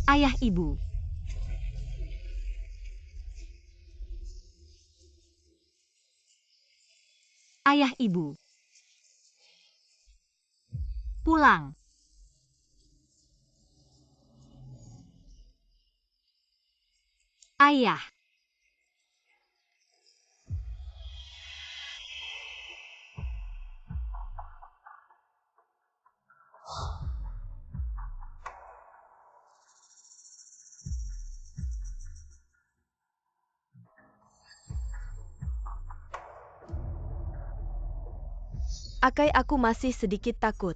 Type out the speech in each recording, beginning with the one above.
Ayah ibu. Ayah ibu. Pulang. Ayah. Akai, aku masih sedikit takut.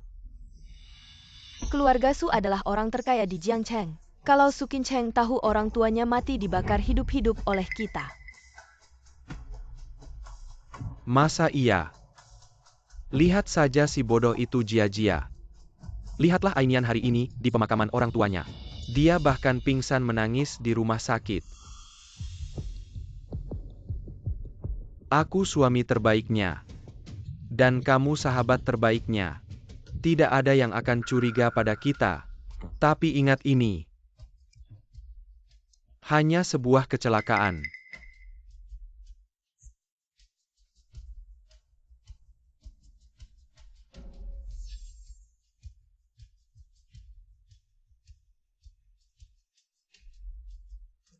Keluarga Su adalah orang terkaya di Jiangcheng. Kalau Su Qincheng tahu orang tuanya mati dibakar hidup-hidup oleh kita. Masa iya? Lihat saja si bodoh itu Jia-Jia. Lihatlah Ainian hari ini di pemakaman orang tuanya. Dia bahkan pingsan menangis di rumah sakit. Aku suami terbaiknya. Dan kamu sahabat terbaiknya. Tidak ada yang akan curiga pada kita. Tapi ingat ini. Hanya sebuah kecelakaan.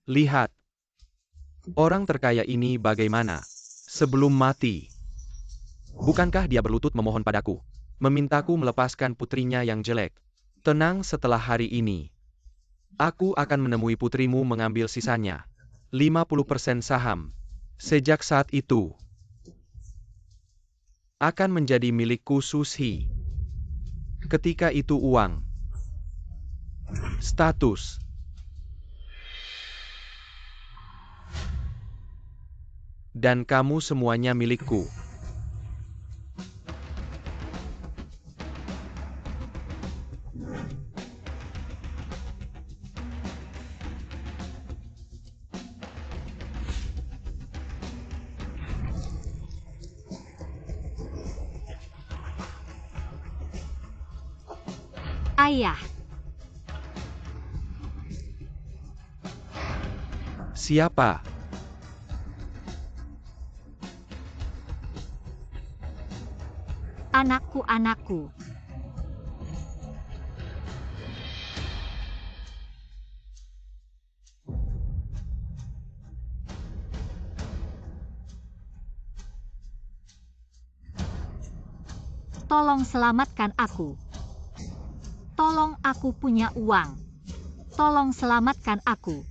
Lihat. Orang terkaya ini bagaimana? Sebelum mati. Bukankah dia berlutut memohon padaku? Memintaku melepaskan putrinya yang jelek. Tenang, setelah hari ini. Aku akan menemui putrimu mengambil sisanya. 50% saham. Sejak saat itu. Akan menjadi milikku Sushi. Ketika itu uang. Status. Dan kamu semuanya milikku. Ayah. Siapa? Anakku. Tolong selamatkan aku. Tolong, aku punya uang. Tolong selamatkan aku.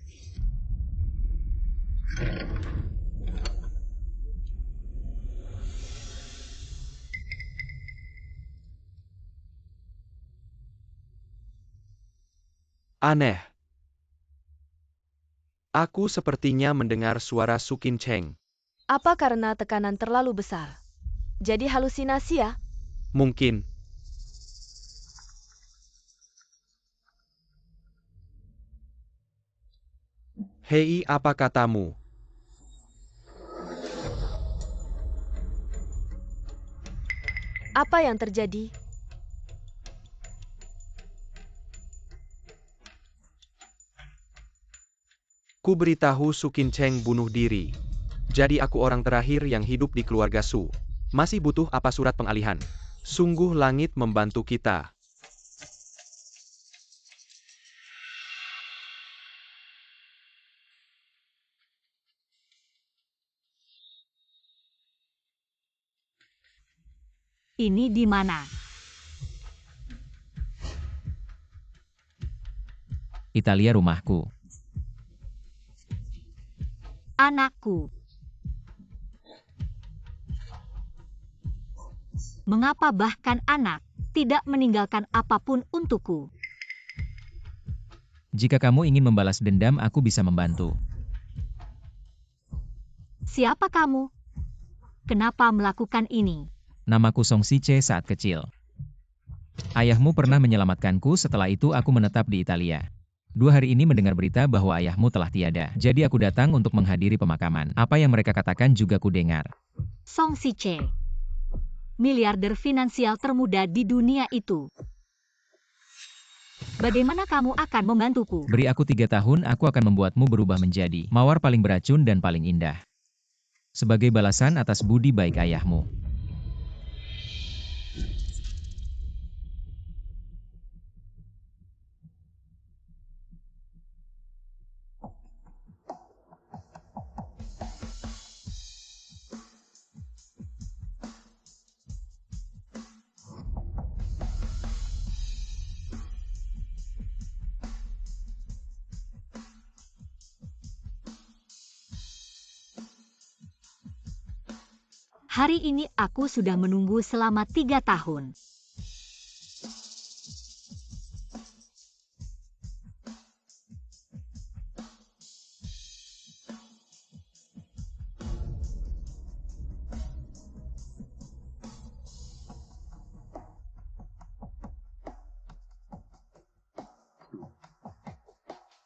Aneh. Aku sepertinya mendengar suara Su Qincheng. Apa karena tekanan terlalu besar? Jadi halusinasi ya? Mungkin. Hei, apa katamu? Apa yang terjadi? Ku beritahu Su Qincheng bunuh diri. Jadi aku orang terakhir yang hidup di keluarga Su. Masih butuh apa surat pengalihan? Sungguh langit membantu kita. Ini di mana? Italia, rumahku. Anakku. Mengapa bahkan anak tidak meninggalkan apapun untukku? Jika kamu ingin membalas dendam, aku bisa membantu. Siapa kamu? Kenapa melakukan ini? Namaku Song Siche saat kecil. Ayahmu pernah menyelamatkanku, setelah itu aku menetap di Italia. 2 hari ini mendengar berita bahwa ayahmu telah tiada. Jadi aku datang untuk menghadiri pemakaman. Apa yang mereka katakan juga ku dengar. Song Siche. Miliarder finansial termuda di dunia itu. Bagaimana kamu akan membantuku? Beri aku 3 tahun, aku akan membuatmu berubah menjadi mawar paling beracun dan paling indah. Sebagai balasan atas budi baik ayahmu. Hari ini aku sudah menunggu selama 3 tahun.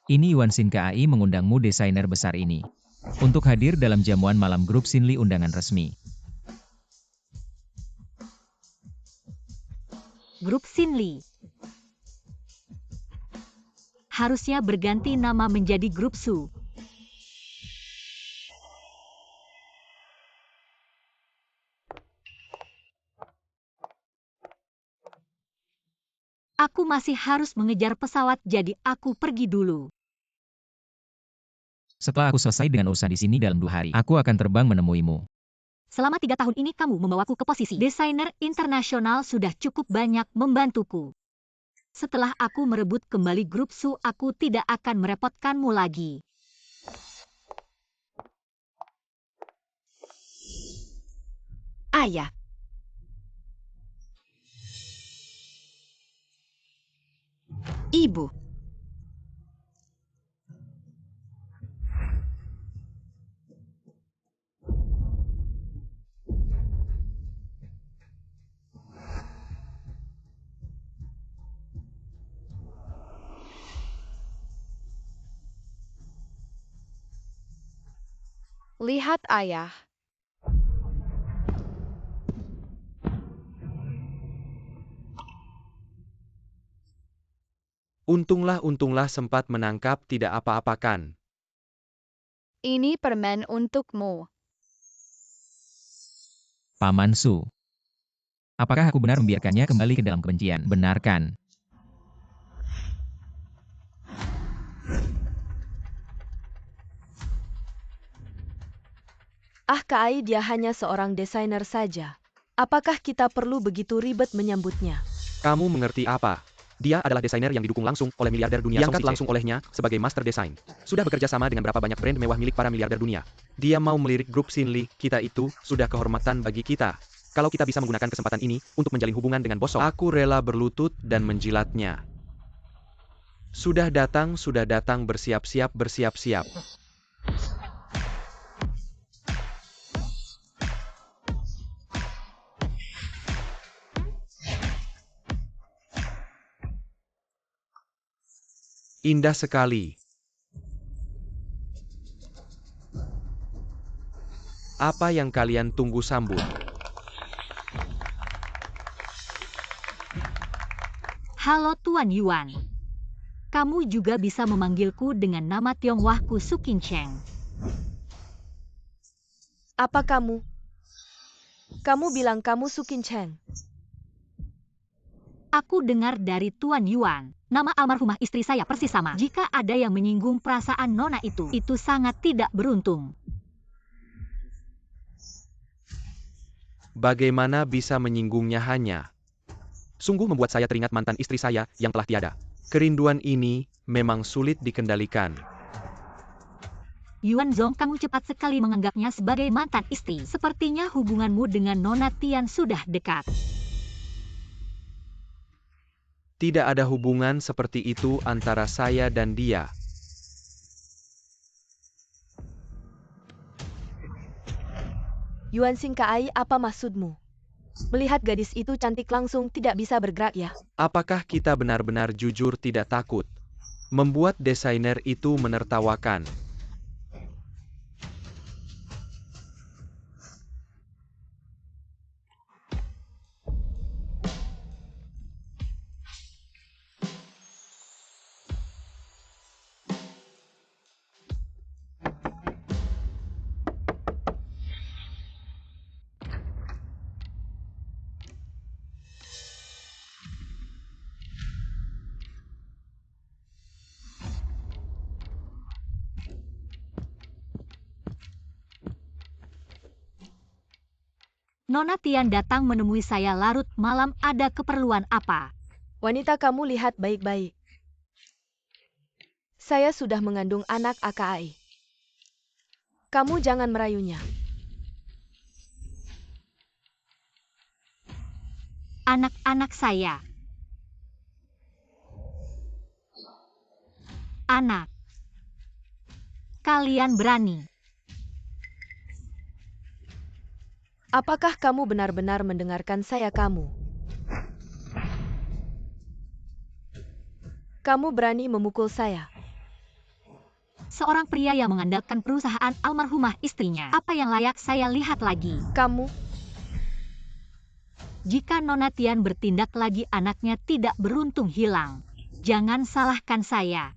Ini Yuan Xin KAI mengundangmu desainer besar ini. Untuk hadir dalam jamuan malam grup Xinli undangan resmi. Grup Xinli harusnya berganti nama menjadi Grup Su. Aku masih harus mengejar pesawat, jadi aku pergi dulu. Setelah aku selesai dengan urusan di sini dalam 2 hari, aku akan terbang menemuimu. Selama 3 tahun ini kamu membawaku ke posisi desainer internasional, sudah cukup banyak membantuku. Setelah aku merebut kembali Grup Su, aku tidak akan merepotkanmu lagi. Ayah. Ibu. Lihat ayah. Untunglah sempat menangkap, tidak apa-apakan. Ini permen untukmu. Paman Su. Apakah aku benar membiarkannya kembali ke dalam kebencian? Benarkan. KAI dia hanya seorang desainer saja. Apakah kita perlu begitu ribet menyambutnya? Kamu mengerti apa? Dia adalah desainer yang didukung langsung oleh miliarder dunia, diangkat langsung olehnya sebagai master desain. Sudah bekerja sama dengan berapa banyak brand mewah milik para miliarder dunia. Dia mau melirik grup Xinli, kita itu sudah kehormatan bagi kita. Kalau kita bisa menggunakan kesempatan ini untuk menjalin hubungan dengan bos, aku rela berlutut dan menjilatnya. Sudah datang, bersiap-siap. Indah sekali. Apa yang kalian tunggu, sambut? Halo Tuan Yuan. Kamu juga bisa memanggilku dengan nama Tionghoaku Su Qincheng. Apa kamu? Kamu bilang kamu Su Qincheng. Aku dengar dari Tuan Yuan, nama almarhumah istri saya persis sama. Jika ada yang menyinggung perasaan nona itu sangat tidak beruntung. Bagaimana bisa menyinggungnya hanya? Sungguh membuat saya teringat mantan istri saya yang telah tiada. Kerinduan ini memang sulit dikendalikan. Yuan Zong, kamu cepat sekali menganggapnya sebagai mantan istri. Sepertinya hubunganmu dengan Nona Tian sudah dekat. Tidak ada hubungan seperti itu antara saya dan dia. Yuan Xin KAI, apa maksudmu? Melihat gadis itu cantik langsung tidak bisa bergerak ya? Apakah kita benar-benar jujur tidak takut? Membuat desainer itu menertawakan. Nona Tian datang menemui saya larut malam, ada keperluan apa? Wanita, kamu lihat baik-baik. Saya sudah mengandung anak AKI. Kamu jangan merayunya. Anak-anak saya. Anak. Kalian berani. Apakah kamu benar-benar mendengarkan saya, kamu? Kamu berani memukul saya. Seorang pria yang mengandalkan perusahaan almarhumah istrinya. Apa yang layak saya lihat lagi? Kamu, Jika Nona Tian bertindak lagi, anaknya tidak beruntung hilang. Jangan salahkan saya.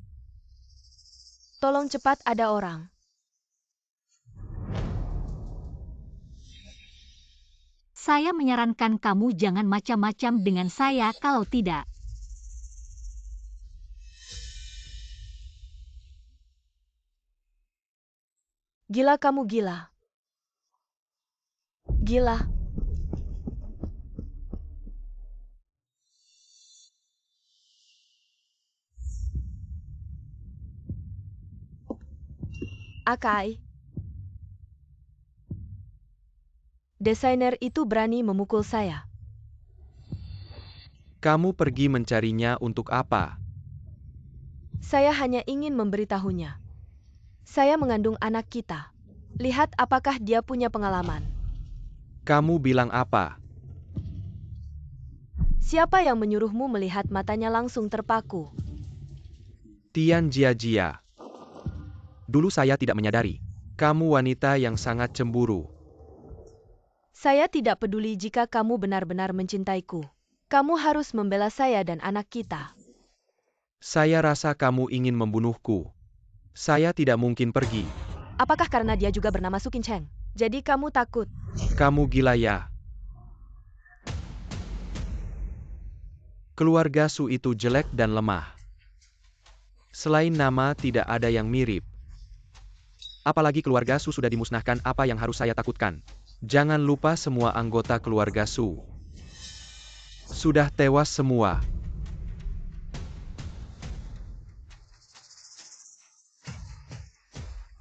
tolong cepat, ada orang. Saya menyarankan kamu jangan macam-macam dengan saya, kalau tidak. Gila, kamu gila. Gila. AKI. Desainer itu berani memukul saya. Kamu pergi mencarinya untuk apa? Saya hanya ingin memberitahunya. Saya mengandung anak kita. Lihat apakah dia punya pengalaman. Kamu bilang apa? Siapa yang menyuruhmu melihat matanya langsung terpaku? Tian Jia. Dulu saya tidak menyadari. Kamu wanita yang sangat cemburu. Saya tidak peduli jika kamu benar-benar mencintaiku. Kamu harus membela saya dan anak kita. Saya rasa kamu ingin membunuhku. Saya tidak mungkin pergi. Apakah karena dia juga bernama Sukin Cheng? Jadi kamu takut? Kamu gila ya? Keluarga Su itu jelek dan lemah. Selain nama, tidak ada yang mirip. Apalagi keluarga Su sudah dimusnahkan, apa yang harus saya takutkan? Jangan lupa semua anggota keluarga Su sudah tewas semua.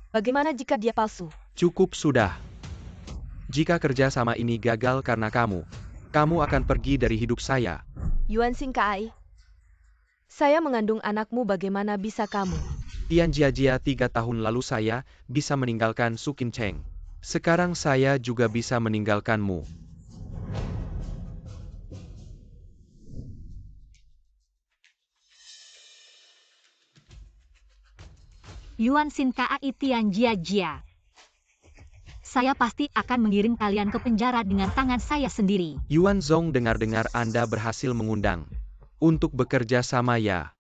Bagaimana jika dia palsu? Cukup sudah. Jika kerja sama ini gagal karena kamu akan pergi dari hidup saya. Yuan Xing Kai. Saya mengandung anakmu, bagaimana bisa kamu? Tian Jia 3 tahun lalu saya bisa meninggalkan Sukin Cheng. Sekarang saya juga bisa meninggalkanmu. Yuan Xin Kai Tian Jia. Saya pasti akan mengirim kalian ke penjara dengan tangan saya sendiri. Yuan Zong, dengar-dengar Anda berhasil mengundang untuk bekerja sama ya.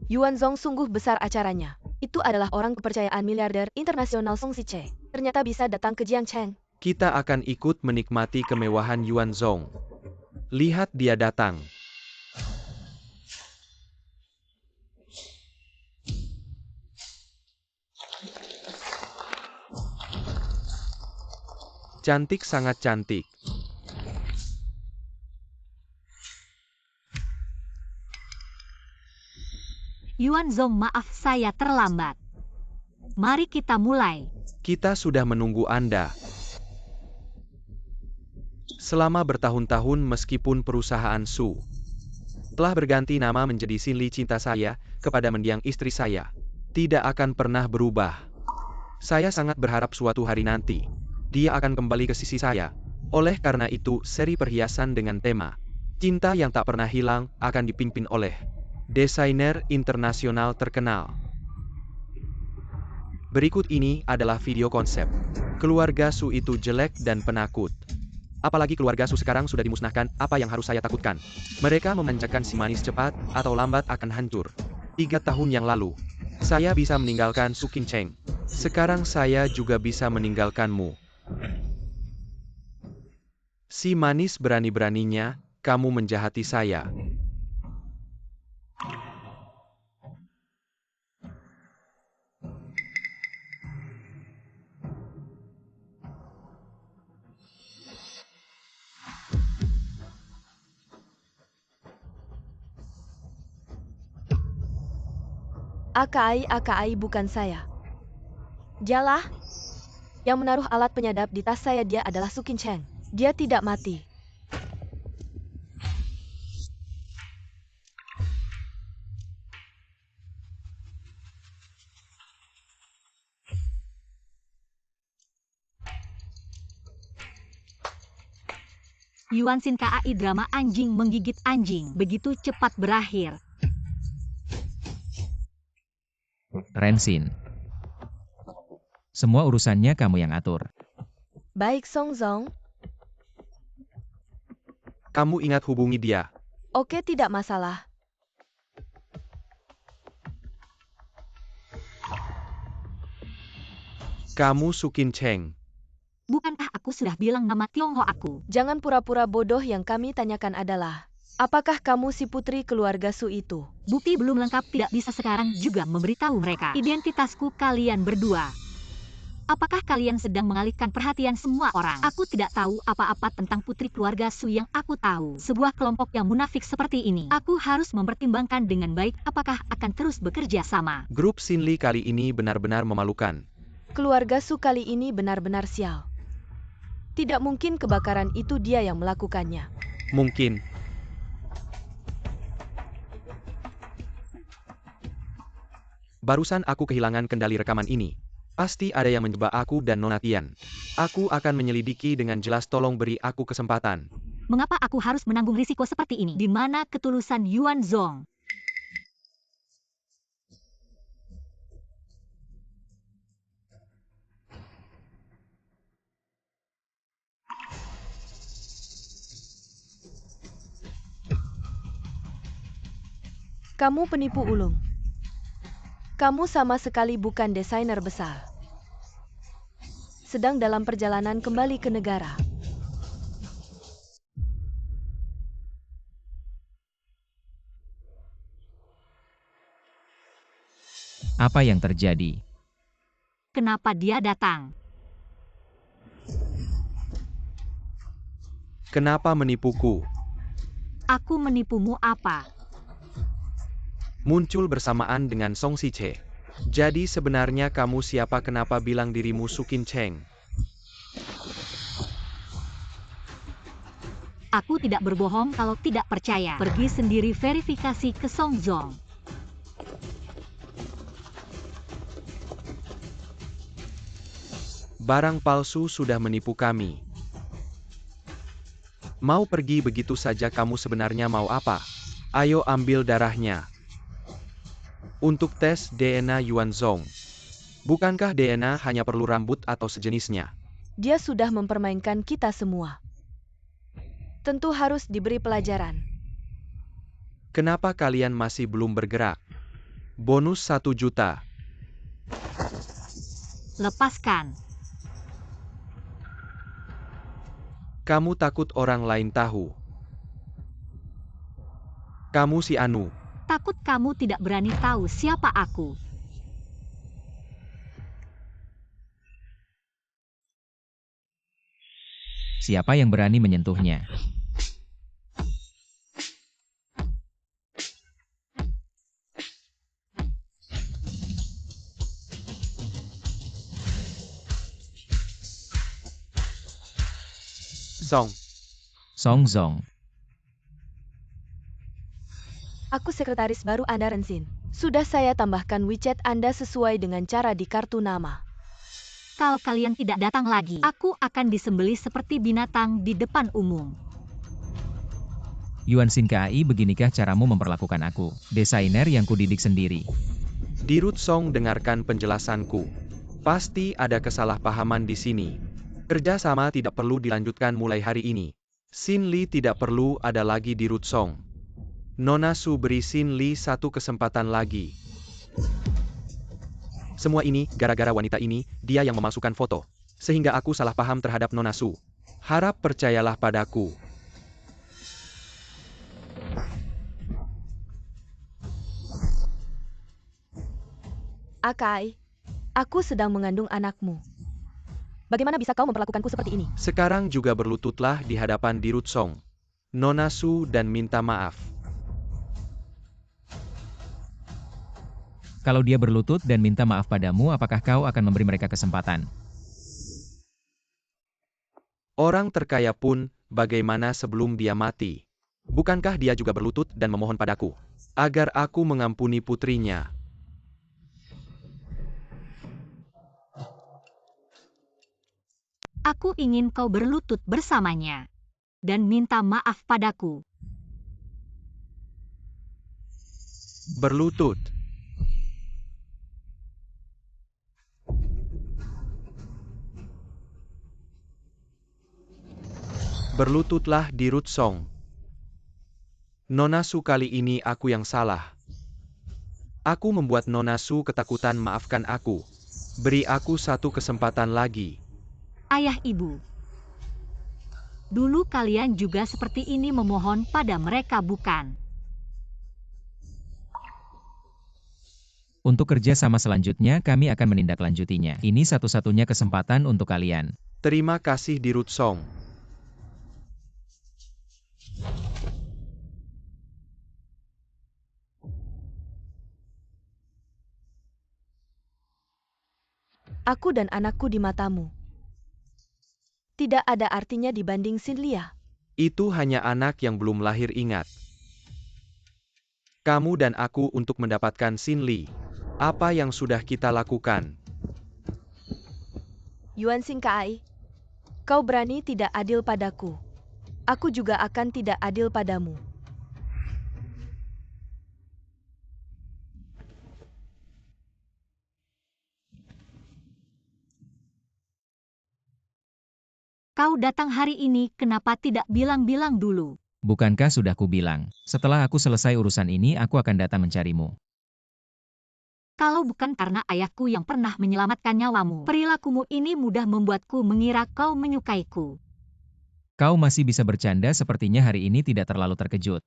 Yuan Zong sungguh besar acaranya. Itu adalah orang kepercayaan miliarder internasional Song Siche. Ternyata bisa datang ke Jiangcheng. Kita akan ikut menikmati kemewahan Yuan Zong. Lihat dia datang. Cantik, sangat cantik. Yuan Zong, maaf saya terlambat. Mari kita mulai. Kita sudah menunggu Anda. Selama bertahun-tahun, meskipun perusahaan Su telah berganti nama menjadi Sinli, cinta saya kepada mendiang istri saya tidak akan pernah berubah. Saya sangat berharap suatu hari nanti dia akan kembali ke sisi saya. Oleh karena itu, seri perhiasan dengan tema cinta yang tak pernah hilang akan dipimpin oleh desainer internasional terkenal. Berikut ini adalah video konsep. Keluarga Su itu jelek dan penakut. Apalagi keluarga Su sekarang sudah dimusnahkan, apa yang harus saya takutkan? Mereka memanjakan si manis, cepat atau lambat akan hancur. 3 tahun yang lalu, saya bisa meninggalkan Su Qin Cheng. Sekarang saya juga bisa meninggalkanmu. Si manis, berani-beraninya kamu menjahati saya. Akai bukan saya. Dialah yang menaruh alat penyadap di tas saya. Dia adalah Sukin Cheng. Dia tidak mati. Yuan Xin KAI drama anjing menggigit anjing begitu cepat berakhir. Rensin. Semua urusannya kamu yang atur. Baik Song Zong. Kamu ingat hubungi dia. Oke, tidak masalah. Kamu Sukin Cheng. Bukankah aku sudah bilang nama Tionghoa aku? Jangan pura-pura bodoh. Yang kami tanyakan adalah, apakah kamu si putri keluarga Su itu? Bukti belum lengkap, tidak bisa sekarang juga memberitahu mereka identitasku kalian berdua. Apakah kalian sedang mengalihkan perhatian semua orang? Aku tidak tahu apa-apa tentang putri keluarga Su. Yang aku tahu, sebuah kelompok yang munafik seperti ini. Aku harus mempertimbangkan dengan baik apakah akan terus bekerja sama. Grup Xinli kali ini benar-benar memalukan. Keluarga Su kali ini benar-benar sial. Tidak mungkin kebakaran itu dia yang melakukannya. Mungkin. Barusan aku kehilangan kendali rekaman ini. Pasti ada yang menjebak aku dan Nona Tian. Aku akan menyelidiki dengan jelas, tolong beri aku kesempatan. Mengapa aku harus menanggung risiko seperti ini? Di mana ketulusan Yuan Zong? Kamu penipu ulung. Kamu sama sekali bukan desainer besar. Sedang dalam perjalanan kembali ke negara. Apa yang terjadi? Kenapa dia datang? Kenapa menipuku? Aku menipumu apa? Muncul bersamaan dengan Song Si-che. Jadi sebenarnya kamu siapa? Kenapa bilang dirimu Sukin Cheng? Aku tidak berbohong kalau tidak percaya. Pergi sendiri verifikasi ke Song Zong. Barang palsu sudah menipu kami. Mau pergi begitu saja? Kamu sebenarnya mau apa? Ayo ambil darahnya. Untuk tes DNA Yuan Zong. Bukankah DNA hanya perlu rambut atau sejenisnya? Dia sudah mempermainkan kita semua. Tentu harus diberi pelajaran. Kenapa kalian masih belum bergerak? Bonus 1 juta. Lepaskan. Kamu takut orang lain tahu. Kamu si Anu. Takut kamu tidak berani tahu siapa aku. Siapa yang berani menyentuhnya? Zong. Song Zong. Aku sekretaris baru Anda, Rensin. Sudah saya tambahkan WeChat Anda sesuai dengan cara di kartu nama. Kalau kalian tidak datang lagi, aku akan disembelih seperti binatang di depan umum. Yuan Xin KAI, beginikah caramu memperlakukan aku, desainer yang kudidik sendiri? Dirut Song, dengarkan penjelasanku. Pasti ada kesalahpahaman di sini. Kerjasama tidak perlu dilanjutkan mulai hari ini. Xin Li tidak perlu ada lagi di Dirut Song. Nona Su beri Xin Li 1 kesempatan lagi. Semua ini gara-gara wanita ini, dia yang memalsukan foto. Sehingga aku salah paham terhadap Nona Su. Harap percayalah padaku. Akai, aku sedang mengandung anakmu. Bagaimana bisa kau memperlakukanku seperti ini? Sekarang juga berlututlah di hadapan Dirut Song, Nona Su, dan minta maaf. Kalau dia berlutut dan minta maaf padamu, apakah kau akan memberi mereka kesempatan? Orang terkaya pun, bagaimana sebelum dia mati? Bukankah dia juga berlutut dan memohon padaku, agar aku mengampuni putrinya? Aku ingin kau berlutut bersamanya dan minta maaf padaku. Berlutut. Berlututlah di Rutsong. Nona Su, kali ini aku yang salah. Aku membuat Nona Su ketakutan, maafkan aku. Beri aku satu kesempatan lagi. Ayah ibu, dulu kalian juga seperti ini memohon pada mereka, bukan? Untuk kerja sama selanjutnya, kami akan menindaklanjutinya. Ini satu-satunya kesempatan untuk kalian. Terima kasih di Rutsong. Aku dan anakku di matamu tidak ada artinya dibanding Xinlia. Itu hanya anak yang belum lahir, ingat. Kamu dan aku untuk mendapatkan Xinli. Apa yang sudah kita lakukan? Yuan Xingkai, kau berani tidak adil padaku. Aku juga akan tidak adil padamu. Kau datang hari ini, kenapa tidak bilang-bilang dulu? Bukankah sudah kubilang, setelah aku selesai urusan ini, aku akan datang mencarimu. Kalau bukan karena ayahku yang pernah menyelamatkan nyawamu, perilakumu ini mudah membuatku mengira kau menyukaiku. Kau masih bisa bercanda, sepertinya hari ini tidak terlalu terkejut.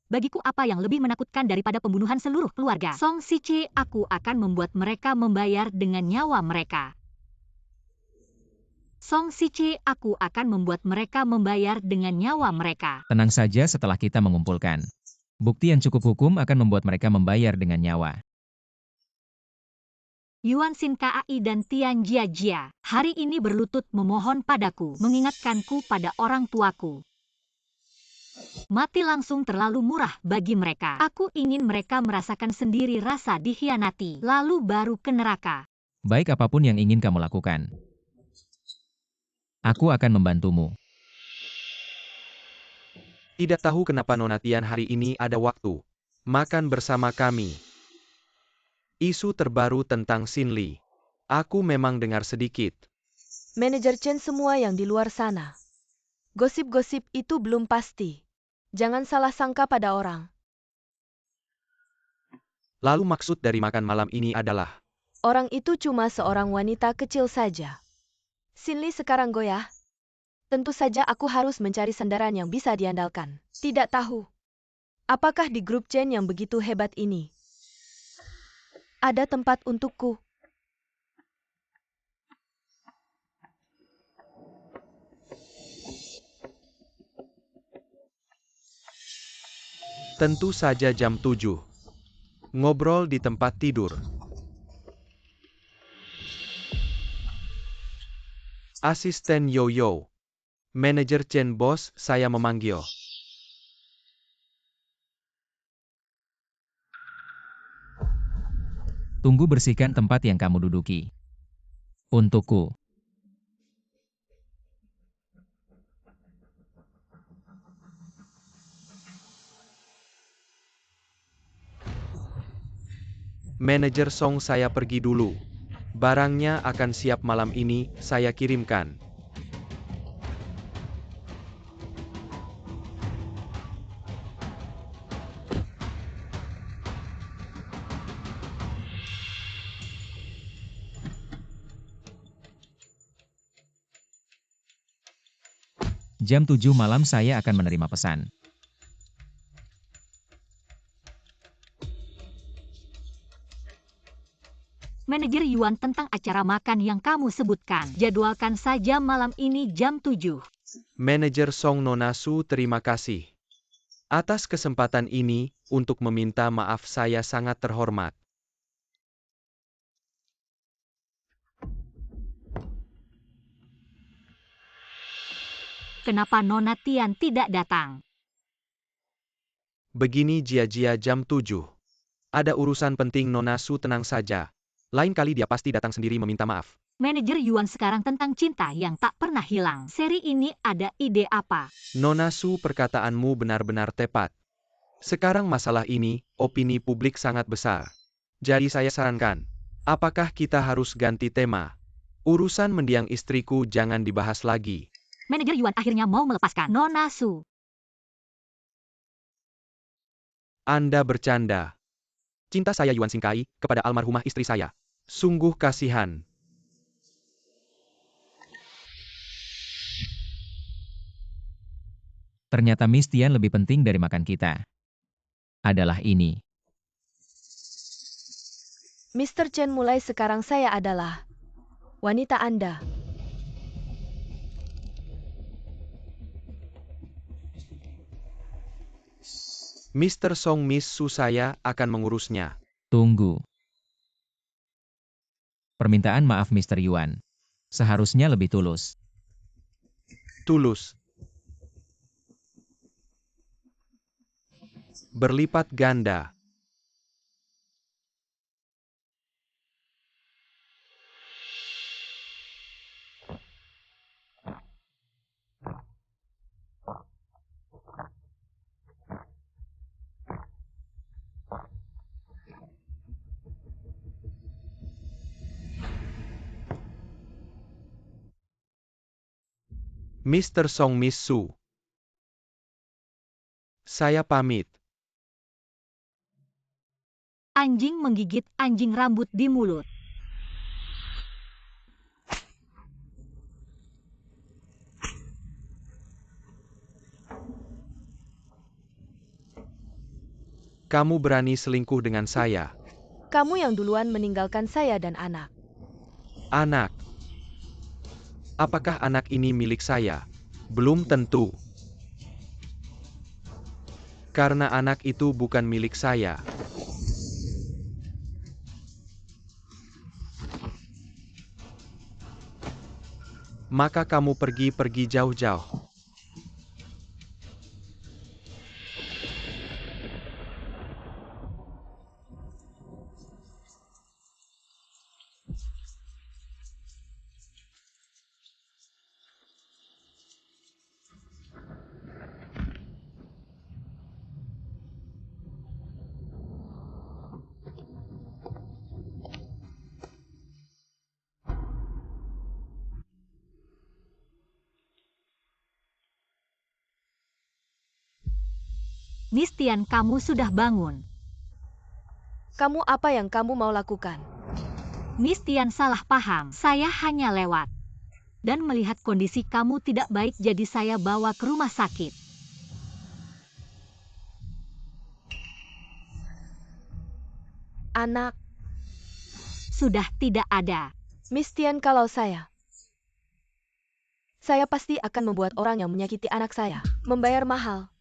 Bagiku apa yang lebih menakutkan daripada pembunuhan seluruh keluarga Song Siche, aku akan membuat mereka membayar dengan nyawa mereka. Song Siche, aku akan membuat mereka membayar dengan nyawa mereka. Tenang saja, setelah kita mengumpulkan bukti yang cukup, hukum akan membuat mereka membayar dengan nyawa. Yuan Xingkai dan Tian Jia hari ini berlutut memohon padaku, mengingatkanku pada orang tuaku. Mati langsung terlalu murah bagi mereka. Aku ingin mereka merasakan sendiri rasa dikhianati, lalu baru ke neraka. Baik, apapun yang ingin kamu lakukan, aku akan membantumu. Tidak tahu kenapa Nona Tian hari ini ada waktu makan bersama kami. Isu terbaru tentang Xinli. Aku memang dengar sedikit. Manajer Chen, semua yang di luar sana. Gosip-gosip itu belum pasti. Jangan salah sangka pada orang. Lalu maksud dari makan malam ini adalah? Orang itu cuma seorang wanita kecil saja. Xinli sekarang goyah. Tentu saja aku harus mencari sandaran yang bisa diandalkan. Tidak tahu, apakah di grup Chen yang begitu hebat ini ada tempat untukku. Tentu saja jam 7. Ngobrol di tempat tidur. Asisten Yo-Yo. Manajer Chen, bos, saya memanggil. Tunggu, bersihkan tempat yang kamu duduki. Untukku. Manajer Song, saya pergi dulu. Barangnya akan siap malam ini, saya kirimkan. Jam 7 malam saya akan menerima pesan. Manajer Yuan, tentang acara makan yang kamu sebutkan, jadwalkan saja malam ini jam 7. Manajer Song, Nona Su, terima kasih. Atas kesempatan ini, untuk meminta maaf saya sangat terhormat. Kenapa Nona Tian tidak datang? Begini Jia-Jia jam 7. Ada urusan penting Nona Su, tenang saja. Lain kali dia pasti datang sendiri meminta maaf. Manajer Yuan sekarang tentang cinta yang tak pernah hilang. Seri ini ada ide apa? Nona Su, perkataanmu benar-benar tepat. Sekarang masalah ini, opini publik sangat besar. Jadi saya sarankan, apakah kita harus ganti tema? Urusan mendiang istriku jangan dibahas lagi. Manajer Yuan akhirnya mau melepaskan Nona Su. Anda bercanda. Cinta saya Yuan Xingkai kepada almarhumah istri saya. Sungguh kasihan. Ternyata Miss Tian lebih penting dari makan kita. Adalah ini. Mr. Chen, mulai sekarang saya adalah wanita Anda. Mr. Song, Miss Su saya akan mengurusnya. Tunggu. Permintaan maaf Mr. Yuan. Seharusnya lebih tulus. Tulus. Berlipat ganda. Mr. Song, Miss Su. Saya pamit. Anjing menggigit anjing rambut di mulut. Kamu berani selingkuh dengan saya. Kamu yang duluan meninggalkan saya dan anak. Anak. Apakah anak ini milik saya? Belum tentu. Karena anak itu bukan milik saya. Maka kamu pergi jauh-jauh. Miss Tian, kamu sudah bangun. Kamu apa yang kamu mau lakukan? Miss Tian salah paham. Saya hanya lewat. Dan melihat kondisi kamu tidak baik, jadi saya bawa ke rumah sakit. Anak. Sudah tidak ada. Miss Tian, kalau saya pasti akan membuat orang yang menyakiti anak saya membayar mahal.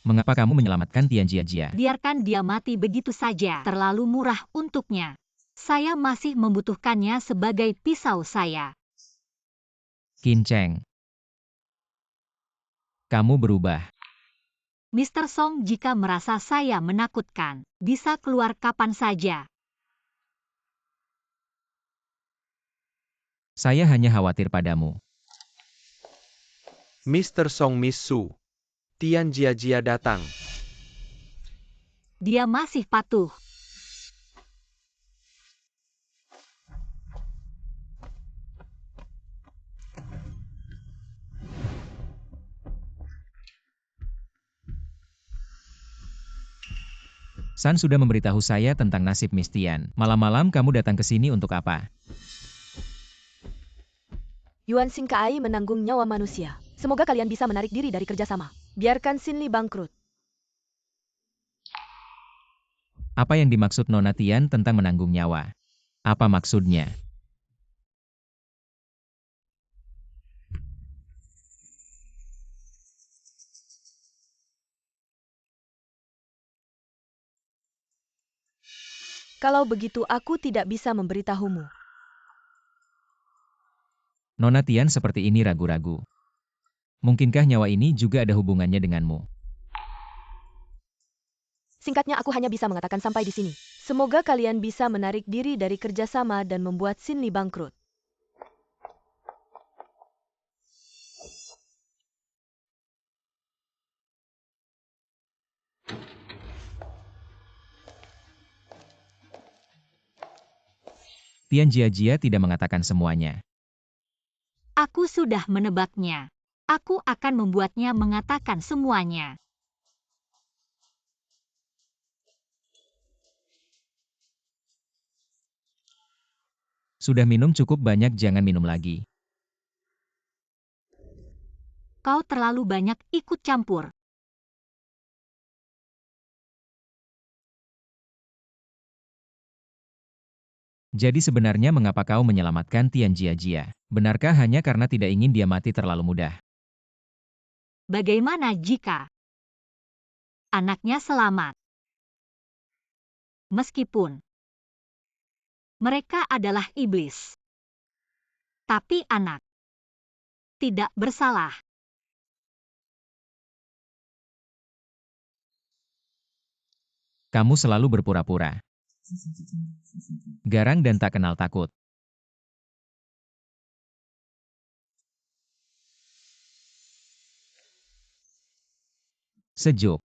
Mengapa kamu menyelamatkan Tian Jia-Jia? Biarkan dia mati begitu saja. Terlalu murah untuknya. Saya masih membutuhkannya sebagai pisau saya. Qin Cheng. Kamu berubah. Mr. Song, jika merasa saya menakutkan, bisa keluar kapan saja. Saya hanya khawatir padamu. Mr. Song, Miss Su. Tian Jia-Jia datang. Dia masih patuh. San sudah memberitahu saya tentang nasib Miss Tian. Malam-malam kamu datang ke sini untuk apa? Yuan Xingkai menanggung nyawa manusia. Semoga kalian bisa menarik diri dari kerjasama. Biarkan Xin Li bangkrut. Apa yang dimaksud Nona Tian tentang menanggung nyawa? Apa maksudnya? Kalau begitu aku tidak bisa memberitahumu. Nona Tian seperti ini ragu-ragu. Mungkinkah nyawa ini juga ada hubungannya denganmu? Singkatnya aku hanya bisa mengatakan sampai di sini. Semoga kalian bisa menarik diri dari kerjasama dan membuat Xin Li bangkrut. Tian Jiajia tidak mengatakan semuanya. Aku sudah menebaknya. Aku akan membuatnya mengatakan semuanya. Sudah minum cukup banyak, jangan minum lagi. Kau terlalu banyak ikut campur. Jadi sebenarnya mengapa kau menyelamatkan Tian Jiajia? Benarkah hanya karena tidak ingin dia mati terlalu mudah? Bagaimana jika anaknya selamat? Meskipun mereka adalah iblis, tapi anak tidak bersalah. Kamu selalu berpura-pura. Garang dan tak kenal takut. Sejuk.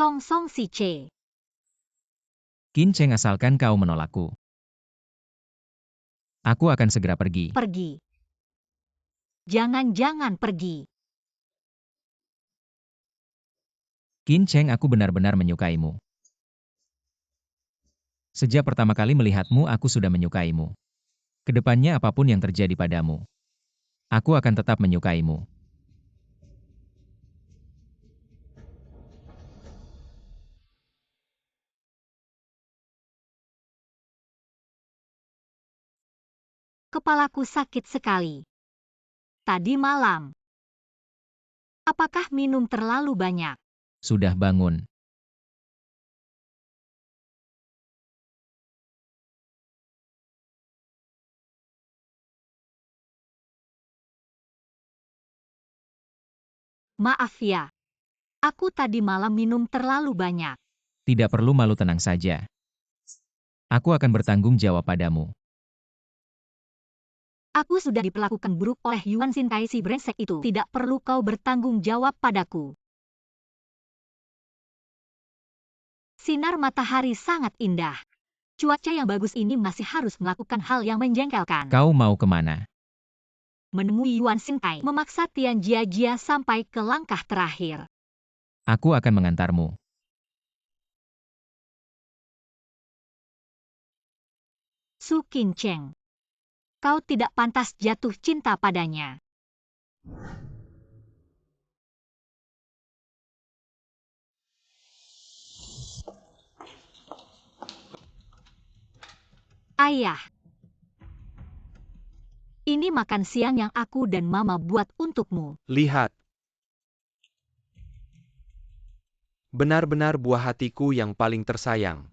Song Song si Ce. Qin Cheng, asalkan kau menolakku. Aku akan segera pergi. Pergi. Jangan pergi. Qin Cheng, aku benar-benar menyukaimu. Sejak pertama kali melihatmu, aku sudah menyukaimu. Kedepannya apapun yang terjadi padamu, aku akan tetap menyukaimu. Kepalaku sakit sekali. Tadi malam. Apakah minum terlalu banyak? Sudah bangun. Maaf ya. Aku tadi malam minum terlalu banyak. Tidak perlu malu, tenang saja. Aku akan bertanggung jawab padamu. Aku sudah diperlakukan buruk oleh Yuan Xintai si brengsek itu. Tidak perlu kau bertanggung jawab padaku. Sinar matahari sangat indah. Cuaca yang bagus ini masih harus melakukan hal yang menjengkelkan. Kau mau kemana? Menemui Yuan Xintai, memaksa Tian Jiajia sampai ke langkah terakhir. Aku akan mengantarmu. Su Qin Cheng. Kau tidak pantas jatuh cinta padanya. Ayah. Ini makan siang yang aku dan Mama buat untukmu. Lihat. Benar-benar buah hatiku yang paling tersayang.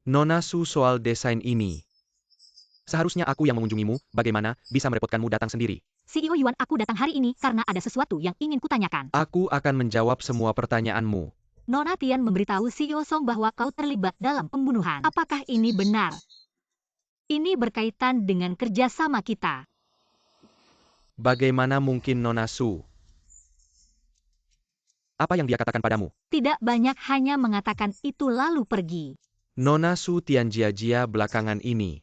Nona Su, soal desain ini. Seharusnya aku yang mengunjungimu, bagaimana bisa merepotkanmu datang sendiri? CEO Yuan, aku datang hari ini karena ada sesuatu yang ingin kutanyakan. Aku akan menjawab semua pertanyaanmu. Nona Tian memberitahu CEO Song bahwa kau terlibat dalam pembunuhan. Apakah ini benar? Ini berkaitan dengan kerjasama kita. Bagaimana mungkin Nona Su? Apa yang dia katakan padamu? Tidak banyak, hanya mengatakan itu lalu pergi. Nona Su Tian Jiajia belakangan ini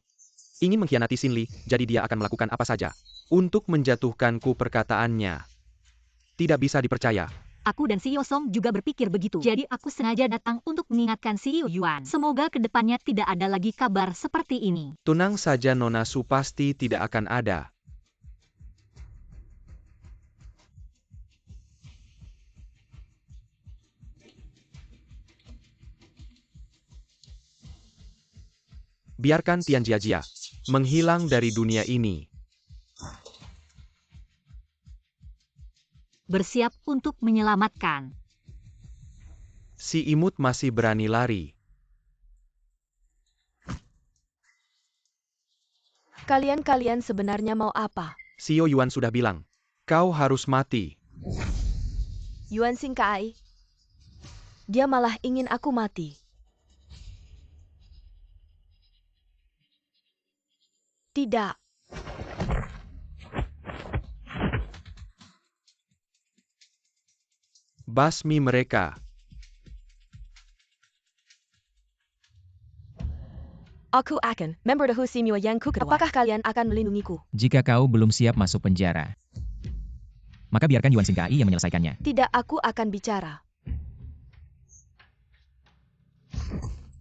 ingin mengkhianati Xin Li, jadi dia akan melakukan apa saja untuk menjatuhkanku. Perkataannya tidak bisa dipercaya. Aku dan Si Yosong juga berpikir begitu. Jadi aku sengaja datang untuk mengingatkan Si Yuan. Semoga kedepannya tidak ada lagi kabar seperti ini. Tenang saja Nona Su, pasti tidak akan ada. Biarkan Tian Jiajia menghilang dari dunia ini. Bersiap untuk menyelamatkan. Si imut masih berani lari. Kalian sebenarnya mau apa? Xiao Yuan sudah bilang, kau harus mati. Yuan Xingkai. Dia malah ingin aku mati. Tidak. Basmi mereka. Aku akan member the Husimua yang kedua. Apakah kalian akan melindungiku? Jika kau belum siap masuk penjara, maka biarkan Yuan Xingkai yang menyelesaikannya. Tidak, aku akan bicara.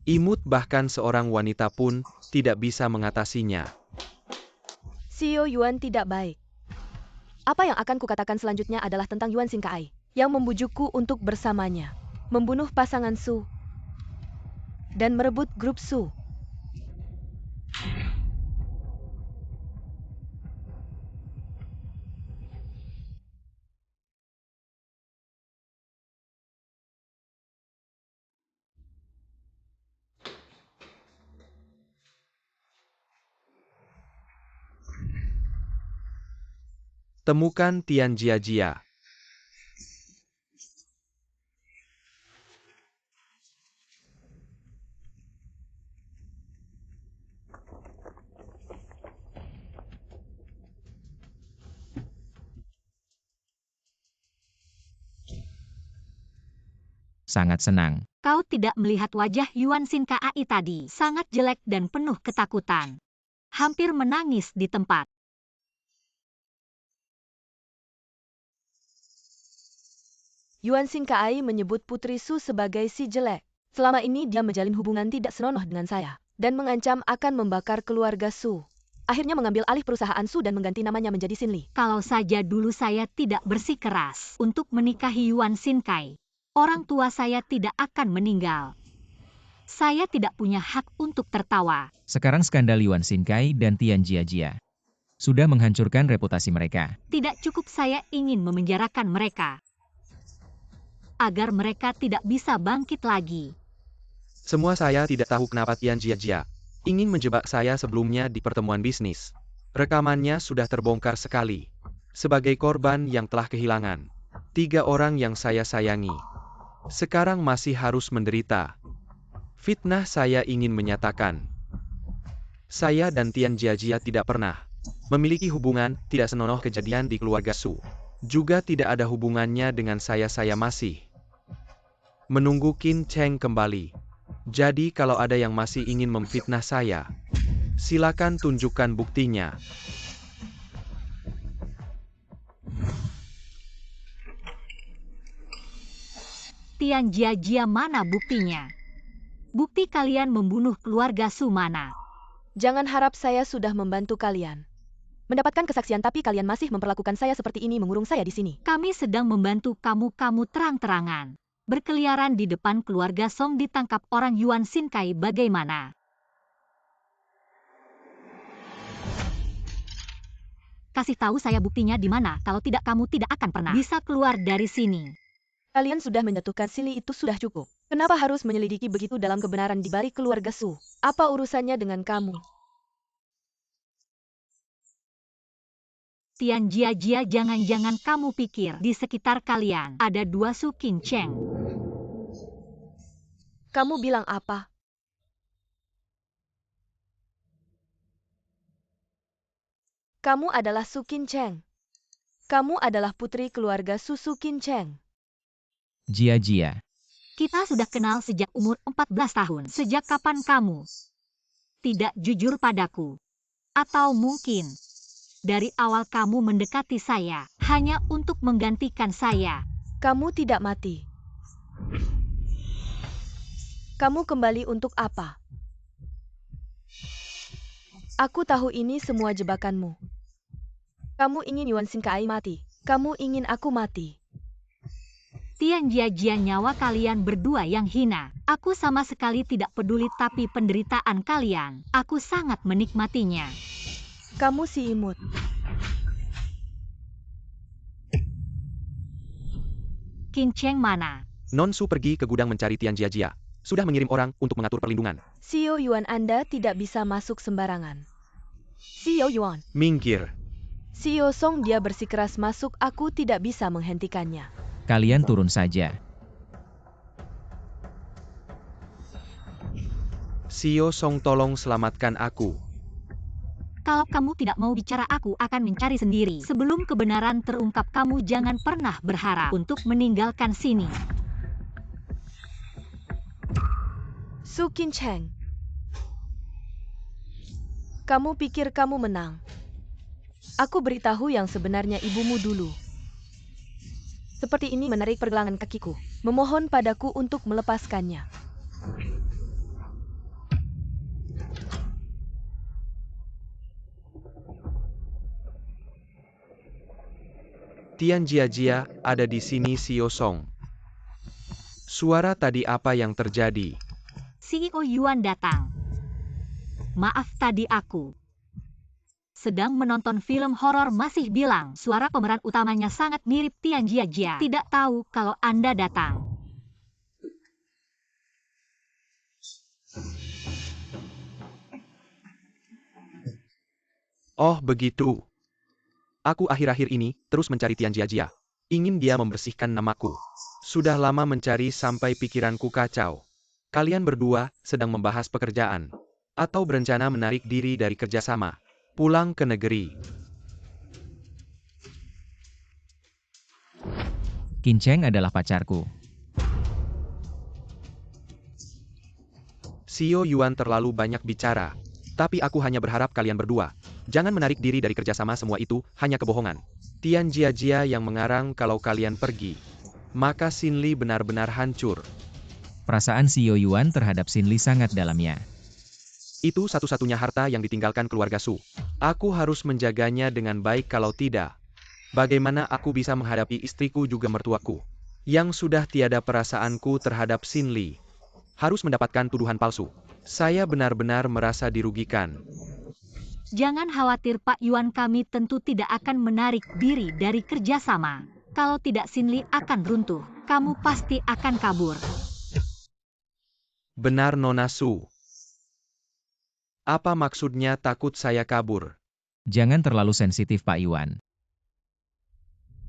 Imut bahkan seorang wanita pun tidak bisa mengatasinya. Xiao Yuan tidak baik. Apa yang akan kukatakan selanjutnya adalah tentang Yuan Xingkai, yang membujukku untuk bersamanya, membunuh pasangan Su, dan merebut grup Su. Temukan Tian Jiajia. Sangat senang. Kau tidak melihat wajah Yuan Xingkai tadi. Sangat jelek dan penuh ketakutan. Hampir menangis di tempat. Yuan Xingkai menyebut Putri Su sebagai si jelek. Selama ini dia menjalin hubungan tidak senonoh dengan saya, dan mengancam akan membakar keluarga Su. Akhirnya mengambil alih perusahaan Su dan mengganti namanya menjadi Xinli. Kalau saja dulu saya tidak bersikeras untuk menikahi Yuan Xingkai, orang tua saya tidak akan meninggal. Saya tidak punya hak untuk tertawa. Sekarang skandal Yuan Xingkai dan Tian Jiajia sudah menghancurkan reputasi mereka. Tidak cukup saya ingin memenjarakan mereka, agar mereka tidak bisa bangkit lagi. Semua saya tidak tahu kenapa Tian Jiajia ingin menjebak saya sebelumnya di pertemuan bisnis. Rekamannya sudah terbongkar sekali. Sebagai korban yang telah kehilangan 3 orang yang saya sayangi, sekarang masih harus menderita. Fitnah. Saya ingin menyatakan, saya dan Tian Jiajia tidak pernah memiliki hubungan tidak senonoh. Kejadian di keluarga Su juga tidak ada hubungannya dengan saya. Saya masih menunggu Qin Cheng kembali. Jadi kalau ada yang masih ingin memfitnah saya, silakan tunjukkan buktinya. Tian Jiajia, mana buktinya? Bukti kalian membunuh keluarga Su mana? Jangan harap saya sudah membantu kalian mendapatkan kesaksian, tapi kalian masih memperlakukan saya seperti ini, mengurung saya di sini. Kami sedang membantu kamu terang-terangan berkeliaran di depan keluarga Song, ditangkap orang Yuan Xingkai. Bagaimana? Kasih tahu saya buktinya di mana, kalau tidak kamu tidak akan pernah bisa keluar dari sini. Kalian sudah menjatuhkan Xinli, itu sudah cukup. Kenapa harus menyelidiki begitu dalam kebenaran di balik keluarga Su? Apa urusannya dengan kamu? Tian Jiajia, jangan-jangan kamu pikir di sekitar kalian ada 2 Su Qin Cheng? Kamu bilang apa? Kamu adalah Su Qin Cheng. Kamu adalah putri keluarga Su Qin Cheng. Jiajia, Kita sudah kenal sejak umur 14 tahun. Sejak kapan kamu tidak jujur padaku? Atau mungkin dari awal kamu mendekati saya hanya untuk menggantikan saya? Kamu tidak mati. Kamu kembali untuk apa? Aku tahu ini semua jebakanmu. Kamu ingin Yuan Xingkai mati. Kamu ingin aku mati. Tian Jia, nyawa kalian berdua yang hina. Aku sama sekali tidak peduli, tapi penderitaan kalian, aku sangat menikmatinya. Kamu si imut. Qin Cheng mana? Non Su pergi ke gudang mencari Tian Jia. Sudah mengirim orang untuk mengatur perlindungan. Xiao Yuan, Anda tidak bisa masuk sembarangan. Xiao Yuan. Minggir. Xiao Song, dia bersikeras masuk, aku tidak bisa menghentikannya. Kalian turun saja. Xiao Song, tolong selamatkan aku. Kalau kamu tidak mau bicara, aku akan mencari sendiri. Sebelum kebenaran terungkap, kamu jangan pernah berharap untuk meninggalkan sini. Su Qin Cheng. Kamu pikir kamu menang? Aku beritahu yang sebenarnya ibumu dulu. Seperti ini menarik pergelangan kakiku, memohon padaku untuk melepaskannya. Tian Jia, ada di sini Xiao Song. Suara tadi apa yang terjadi? CEO Yuan datang. Maaf, tadi aku sedang menonton film horor, masih bilang suara pemeran utamanya sangat mirip Tian Jia. Tidak tahu kalau Anda datang. Oh begitu. Aku akhir-akhir ini terus mencari Tian Jia. Ingin dia membersihkan namaku. Sudah lama mencari sampai pikiranku kacau. Kalian berdua sedang membahas pekerjaan. Atau berencana menarik diri dari kerjasama. Pulang ke negeri. Qin Cheng adalah pacarku. Xiao Yuan terlalu banyak bicara. Tapi aku hanya berharap kalian berdua jangan menarik diri dari kerjasama, semua itu hanya kebohongan. Tian Jia yang mengarang kalau kalian pergi. Maka Xin Li benar-benar hancur. Perasaan Xiao Yuan terhadap Xin Li sangat dalamnya. Itu satu-satunya harta yang ditinggalkan keluarga Su. Aku harus menjaganya dengan baik, kalau tidak, bagaimana aku bisa menghadapi istriku juga mertuaku, yang sudah tiada perasaanku terhadap Xin Li, harus mendapatkan tuduhan palsu. Saya benar-benar merasa dirugikan. Jangan khawatir Pak Yuan, kami tentu tidak akan menarik diri dari kerjasama. Kalau tidak, Xin Li akan runtuh. Kamu pasti akan kabur. Benar Nona Su. Apa maksudnya takut saya kabur? Jangan terlalu sensitif Pak Yuan.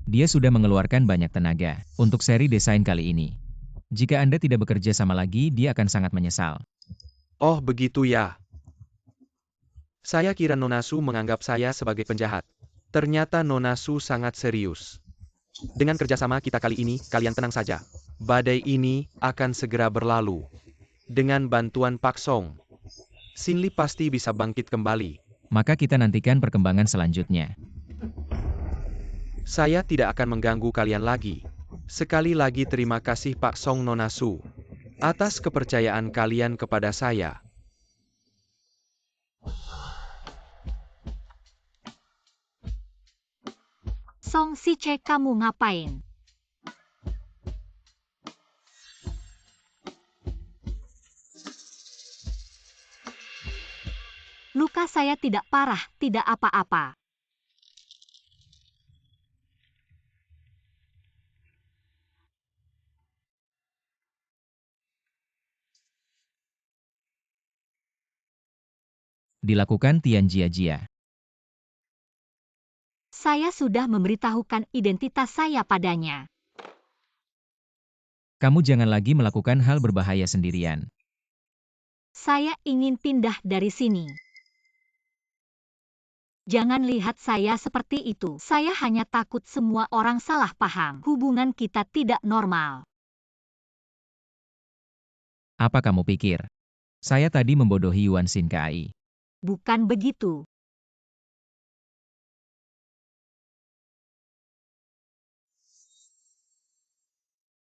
Dia sudah mengeluarkan banyak tenaga untuk seri desain kali ini. Jika Anda tidak bekerja sama lagi, dia akan sangat menyesal. Oh begitu ya. Saya kira Nona Su menganggap saya sebagai penjahat. Ternyata Nona Su sangat serius. Dengan kerjasama kita kali ini, kalian tenang saja. Badai ini akan segera berlalu. Dengan bantuan Pak Song, Xin Li pasti bisa bangkit kembali. Maka kita nantikan perkembangan selanjutnya. Saya tidak akan mengganggu kalian lagi. Sekali lagi terima kasih Pak Song, Nona Su, atas kepercayaan kalian kepada saya. Song Si Che, kamu ngapain? Luka saya tidak parah, tidak apa-apa. Dilakukan Tian Jia. Saya sudah memberitahukan identitas saya padanya. Kamu jangan lagi melakukan hal berbahaya sendirian. Saya ingin pindah dari sini. Jangan lihat saya seperti itu. Saya hanya takut semua orang salah paham. Hubungan kita tidak normal. Apa kamu pikir? Saya tadi membodohi Yuan Xingkai. Bukan begitu.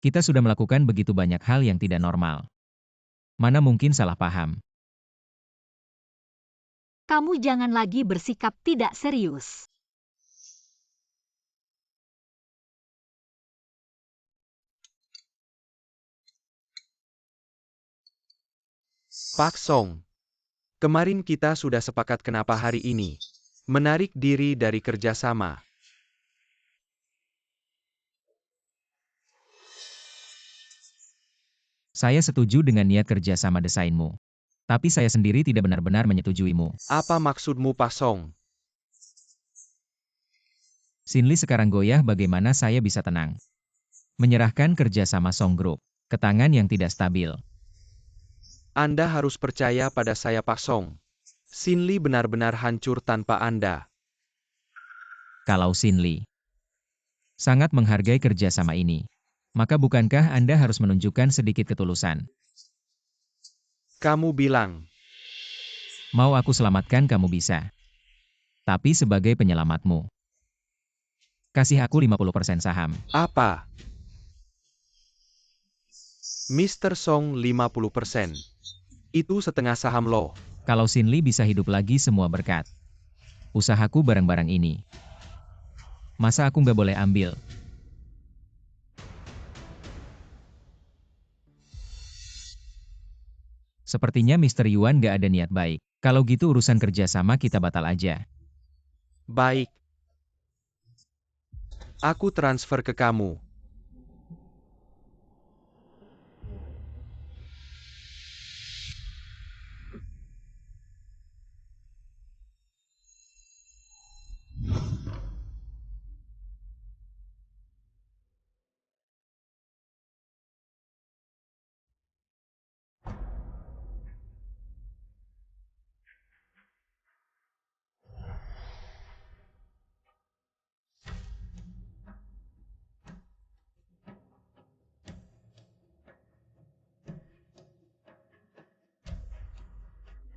Kita sudah melakukan begitu banyak hal yang tidak normal. Mana mungkin salah paham. Kamu jangan lagi bersikap tidak serius. Pak Song. Kemarin kita sudah sepakat kenapa hari ini menarik diri dari kerjasama. Saya setuju dengan niat kerja sama desainmu. Tapi saya sendiri tidak benar-benar menyetujuimu. Apa maksudmu Pak Song? Sinli sekarang goyah, bagaimana saya bisa tenang? Menyerahkan kerja sama Song Group ke tangan yang tidak stabil. Anda harus percaya pada saya Pak Song. Sinli benar-benar hancur tanpa Anda. Kalau Sinli sangat menghargai kerja sama ini, maka bukankah Anda harus menunjukkan sedikit ketulusan? Kamu bilang, Mau aku selamatkan kamu bisa. Tapi sebagai penyelamatmu, kasih aku 50% saham. apa? Mr. Song 50%. Itu setengah saham loh. Kalau Sinli bisa hidup lagi semua berkat usahaku barang-barang ini, masa aku nggak boleh ambil? Sepertinya Mr. Yuan nggak ada niat baik. Kalau gitu urusan kerja sama kita batal aja. Baik. Aku transfer ke kamu.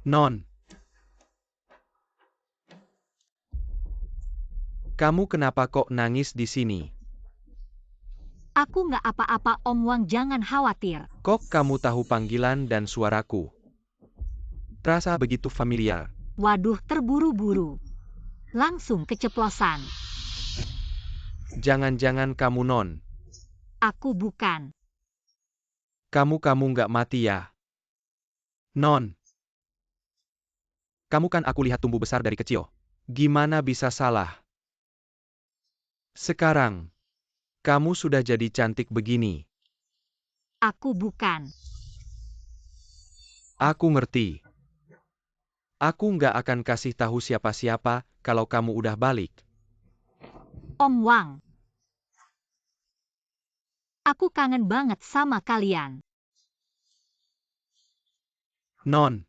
Non. Kamu kenapa kok nangis di sini? Aku nggak apa-apa Om Wang, jangan khawatir. Kok kamu tahu panggilan dan suaraku? Terasa begitu familiar. Waduh, terburu-buru. Langsung keceplosan. Jangan-jangan kamu Non. Aku bukan. Kamu nggak mati ya? Non. Kamu kan aku lihat tumbuh besar dari kecil. Gimana bisa salah? Sekarang, kamu sudah jadi cantik begini. Aku bukan. Aku ngerti. Aku nggak akan kasih tahu siapa-siapa kalau kamu udah balik. Om Wang. Aku kangen banget sama kalian. Non.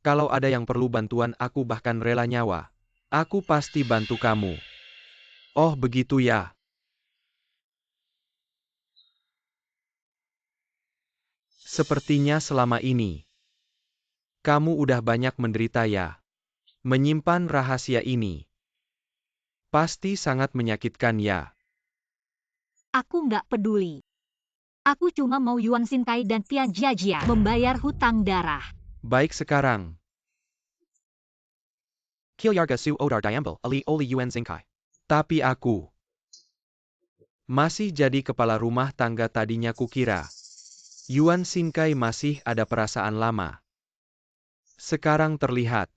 Kalau ada yang perlu bantuan aku bahkan rela nyawa. Aku pasti bantu kamu. Oh begitu ya. Sepertinya selama ini, kamu udah banyak menderita ya. Menyimpan rahasia ini. Pasti sangat menyakitkan ya. Aku nggak peduli. Aku cuma mau Yuan Xinkai dan Tian Jiajia membayar hutang darah. Baik sekarang. Kilyarga Su Odar Diambel Ali Oli Yuan Zingkai. Tapi aku masih jadi kepala rumah tangga, tadinya kukira Yuan Xinkai masih ada perasaan lama. Sekarang terlihat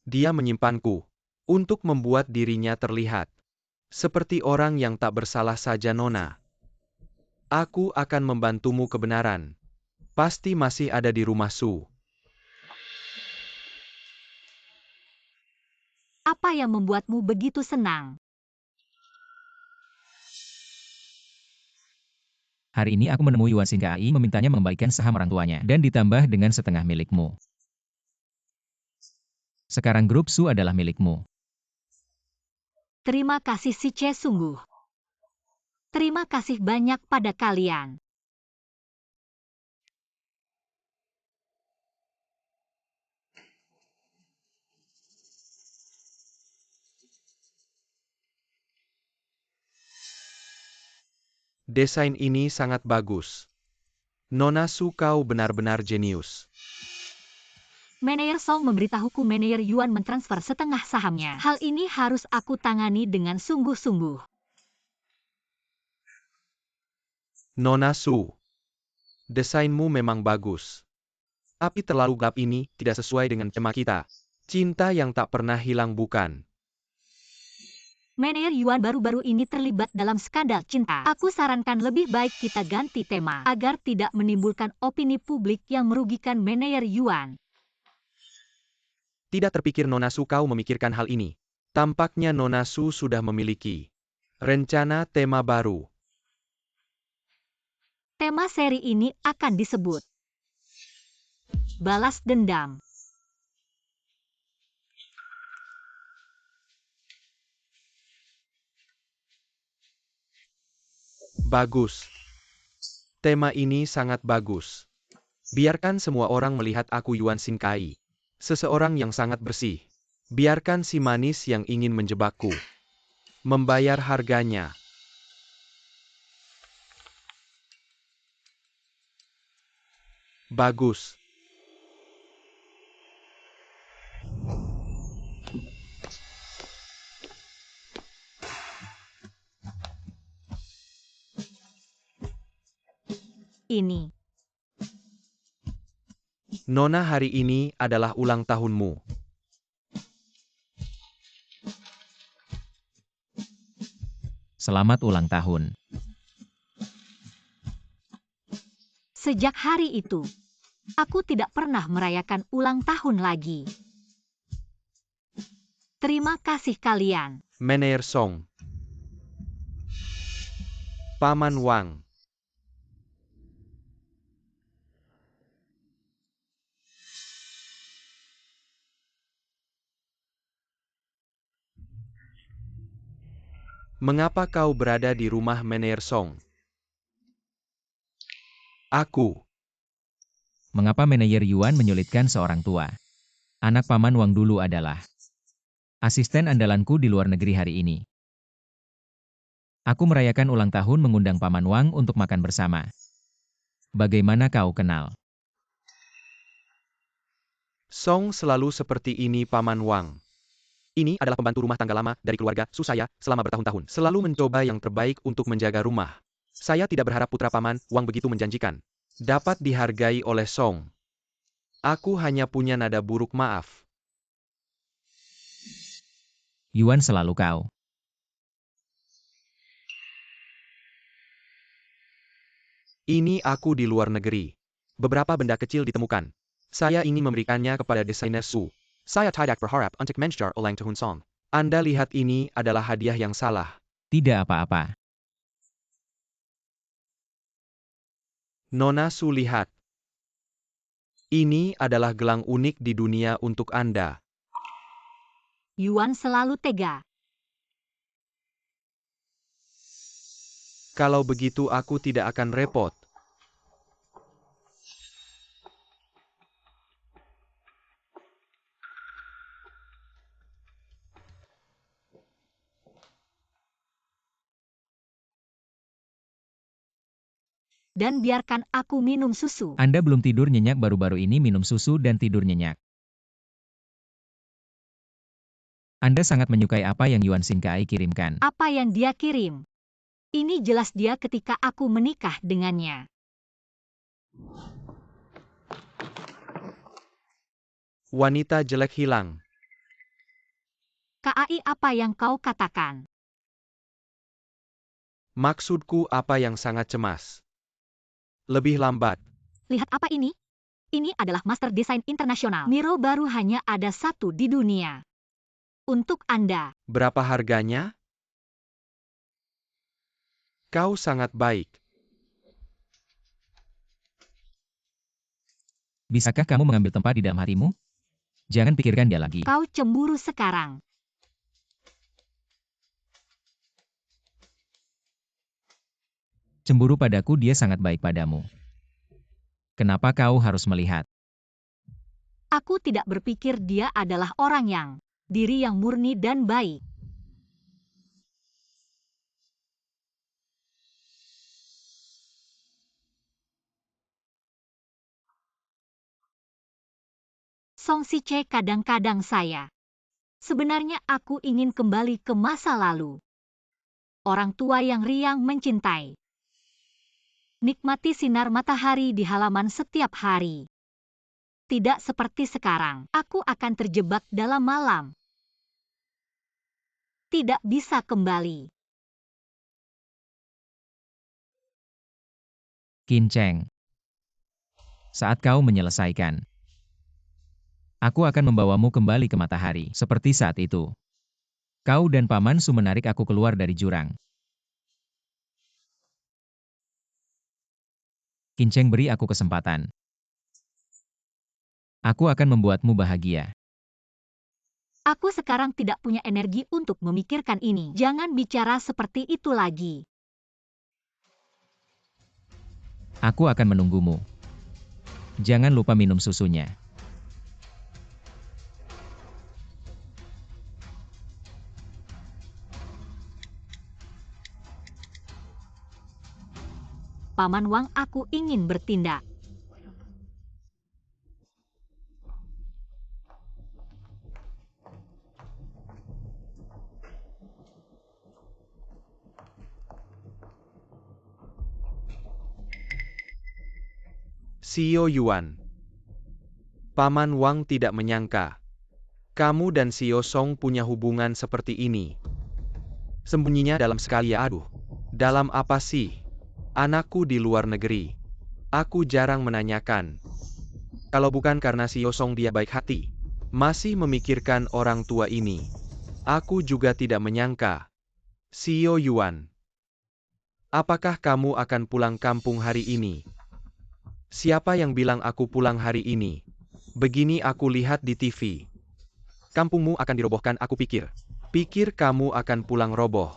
dia menyimpanku untuk membuat dirinya terlihat seperti orang yang tak bersalah saja. Nona, aku akan membantumu, kebenaran pasti masih ada di rumah Su. Apa yang membuatmu begitu senang? Hari ini aku menemui Yuan Xinkai memintanya mengembalikan saham orang tuanya dan ditambah dengan setengah milikmu. Sekarang grup Su adalah milikmu. Terima kasih si Ce, sungguh. Terima kasih banyak pada kalian. Desain ini sangat bagus. Nona Su, kau benar-benar jenius. Manajer Song memberitahuku Manajer Yuan mentransfer setengah sahamnya. Hal ini harus aku tangani dengan sungguh-sungguh. Nona Su, desainmu memang bagus. Tapi terlalu gelap ini tidak sesuai dengan tema kita. Cinta yang tak pernah hilang, bukan? Manajer Yuan baru-baru ini terlibat dalam skandal cinta. Aku sarankan lebih baik kita ganti tema, agar tidak menimbulkan opini publik yang merugikan Manajer Yuan. Tidak terpikir Nona Su kau memikirkan hal ini. Tampaknya Nona Su sudah memiliki rencana tema baru. Tema seri ini akan disebut Balas Dendam. Bagus. Tema ini sangat bagus. Biarkan semua orang melihat aku Yuan Xingkai. Seseorang yang sangat bersih. Biarkan si manis yang ingin menjebakku membayar harganya. Bagus. Ini. Nona, hari ini adalah ulang tahunmu. Selamat ulang tahun. Sejak hari itu, aku tidak pernah merayakan ulang tahun lagi. Terima kasih kalian. Manajer Song. Paman Wang. Mengapa kau berada di rumah Manajer Song? Aku. Mengapa manajer Yuan menyulitkan seorang tua? Anak Paman Wang dulu adalah asisten andalanku di luar negeri hari ini. Aku merayakan ulang tahun mengundang Paman Wang untuk makan bersama. Bagaimana kau kenal? Song selalu seperti ini, Paman Wang. Ini adalah pembantu rumah tangga lama dari keluarga Su saya selama bertahun-tahun. Selalu mencoba yang terbaik untuk menjaga rumah. Saya tidak berharap putra Paman Wang begitu menjanjikan dapat dihargai oleh Song. Aku hanya punya nada buruk, maaf. Yuan selalu kau. Ini aku di luar negeri. Beberapa benda kecil ditemukan. Saya ingin memberikannya kepada desainer Su. Saya tidak berharap untuk mengejar ulang tahun Song. Anda lihat, ini adalah hadiah yang salah. Tidak apa-apa. Nona Su, lihat. Ini adalah gelang unik di dunia untuk Anda. Yuan selalu tega. Kalau begitu aku tidak akan repot. Dan biarkan aku minum susu. Anda belum tidur nyenyak, baru-baru ini minum susu dan tidur nyenyak. Anda sangat menyukai apa yang Yuan Xingkai kirimkan. Apa yang dia kirim? Ini jelas dia ketika aku menikah dengannya. Wanita jelek hilang. KAI, apa yang kau katakan? Maksudku apa yang sangat cemas. Lebih lambat. Lihat apa ini? Ini adalah master desain internasional. Miro baru hanya ada satu di dunia. Untuk Anda. Berapa harganya? Kau sangat baik. Bisakah kamu mengambil tempat di dalam hatimu? Jangan pikirkan dia lagi. Kau cemburu sekarang. Cemburu padaku, dia sangat baik padamu. Kenapa kau harus melihat? Aku tidak berpikir dia adalah orang yang diri yang murni dan baik. Song Siche kadang-kadang saya. Sebenarnya aku ingin kembali ke masa lalu. Orang tua yang riang mencintai. Nikmati sinar matahari di halaman setiap hari. Tidak seperti sekarang, aku akan terjebak dalam malam. Tidak bisa kembali. Qin Cheng. Saat kau menyelesaikan, aku akan membawamu kembali ke matahari, seperti saat itu. Kau dan Paman Su menarik aku keluar dari jurang. Qin Cheng, beri aku kesempatan. Aku akan membuatmu bahagia. Aku sekarang tidak punya energi untuk memikirkan ini. Jangan bicara seperti itu lagi. Aku akan menunggumu. Jangan lupa minum susunya. Paman Wang, aku ingin bertindak. Xiao Yuan. Paman Wang tidak menyangka. Kamu dan Xiao Song punya hubungan seperti ini. Sembunyinya dalam sekali ya, aduh. Dalam apa sih? Anakku di luar negeri. Aku jarang menanyakan. Kalau bukan karena Xiao Song dia baik hati. Masih memikirkan orang tua ini. Aku juga tidak menyangka. Xiao Yuan. Apakah kamu akan pulang kampung hari ini? Siapa yang bilang aku pulang hari ini? Begini aku lihat di TV. Kampungmu akan dirobohkan, aku pikir. Pikir kamu akan pulang roboh.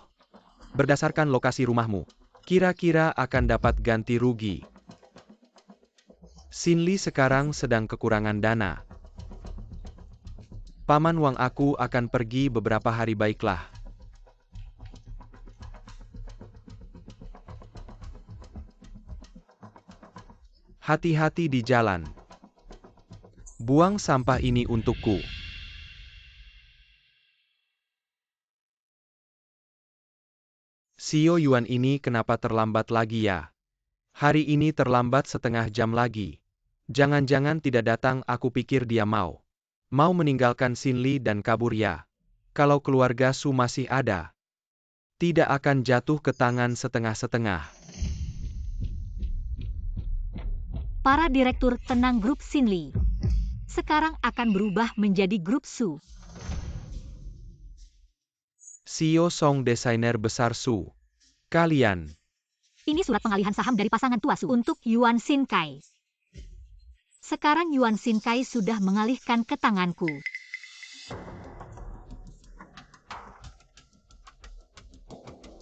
Berdasarkan lokasi rumahmu, kira-kira akan dapat ganti rugi. Xin Li sekarang sedang kekurangan dana. Paman Wang, aku akan pergi beberapa hari, baiklah. Hati-hati di jalan. Buang sampah ini untukku. Xiao Yuan ini kenapa terlambat lagi ya? Hari ini terlambat setengah jam lagi. Jangan-jangan tidak datang, aku pikir dia mau meninggalkan Xin Li dan kabur ya. Kalau keluarga Su masih ada, tidak akan jatuh ke tangan setengah-setengah. Para direktur tenang grup Xin Li sekarang akan berubah menjadi grup Su. Xiao Song, desainer besar Su. Kalian. Ini surat pengalihan saham dari pasangan tua Su untuk Yuan Xinkai. Sekarang Yuan Xinkai sudah mengalihkan ke tanganku.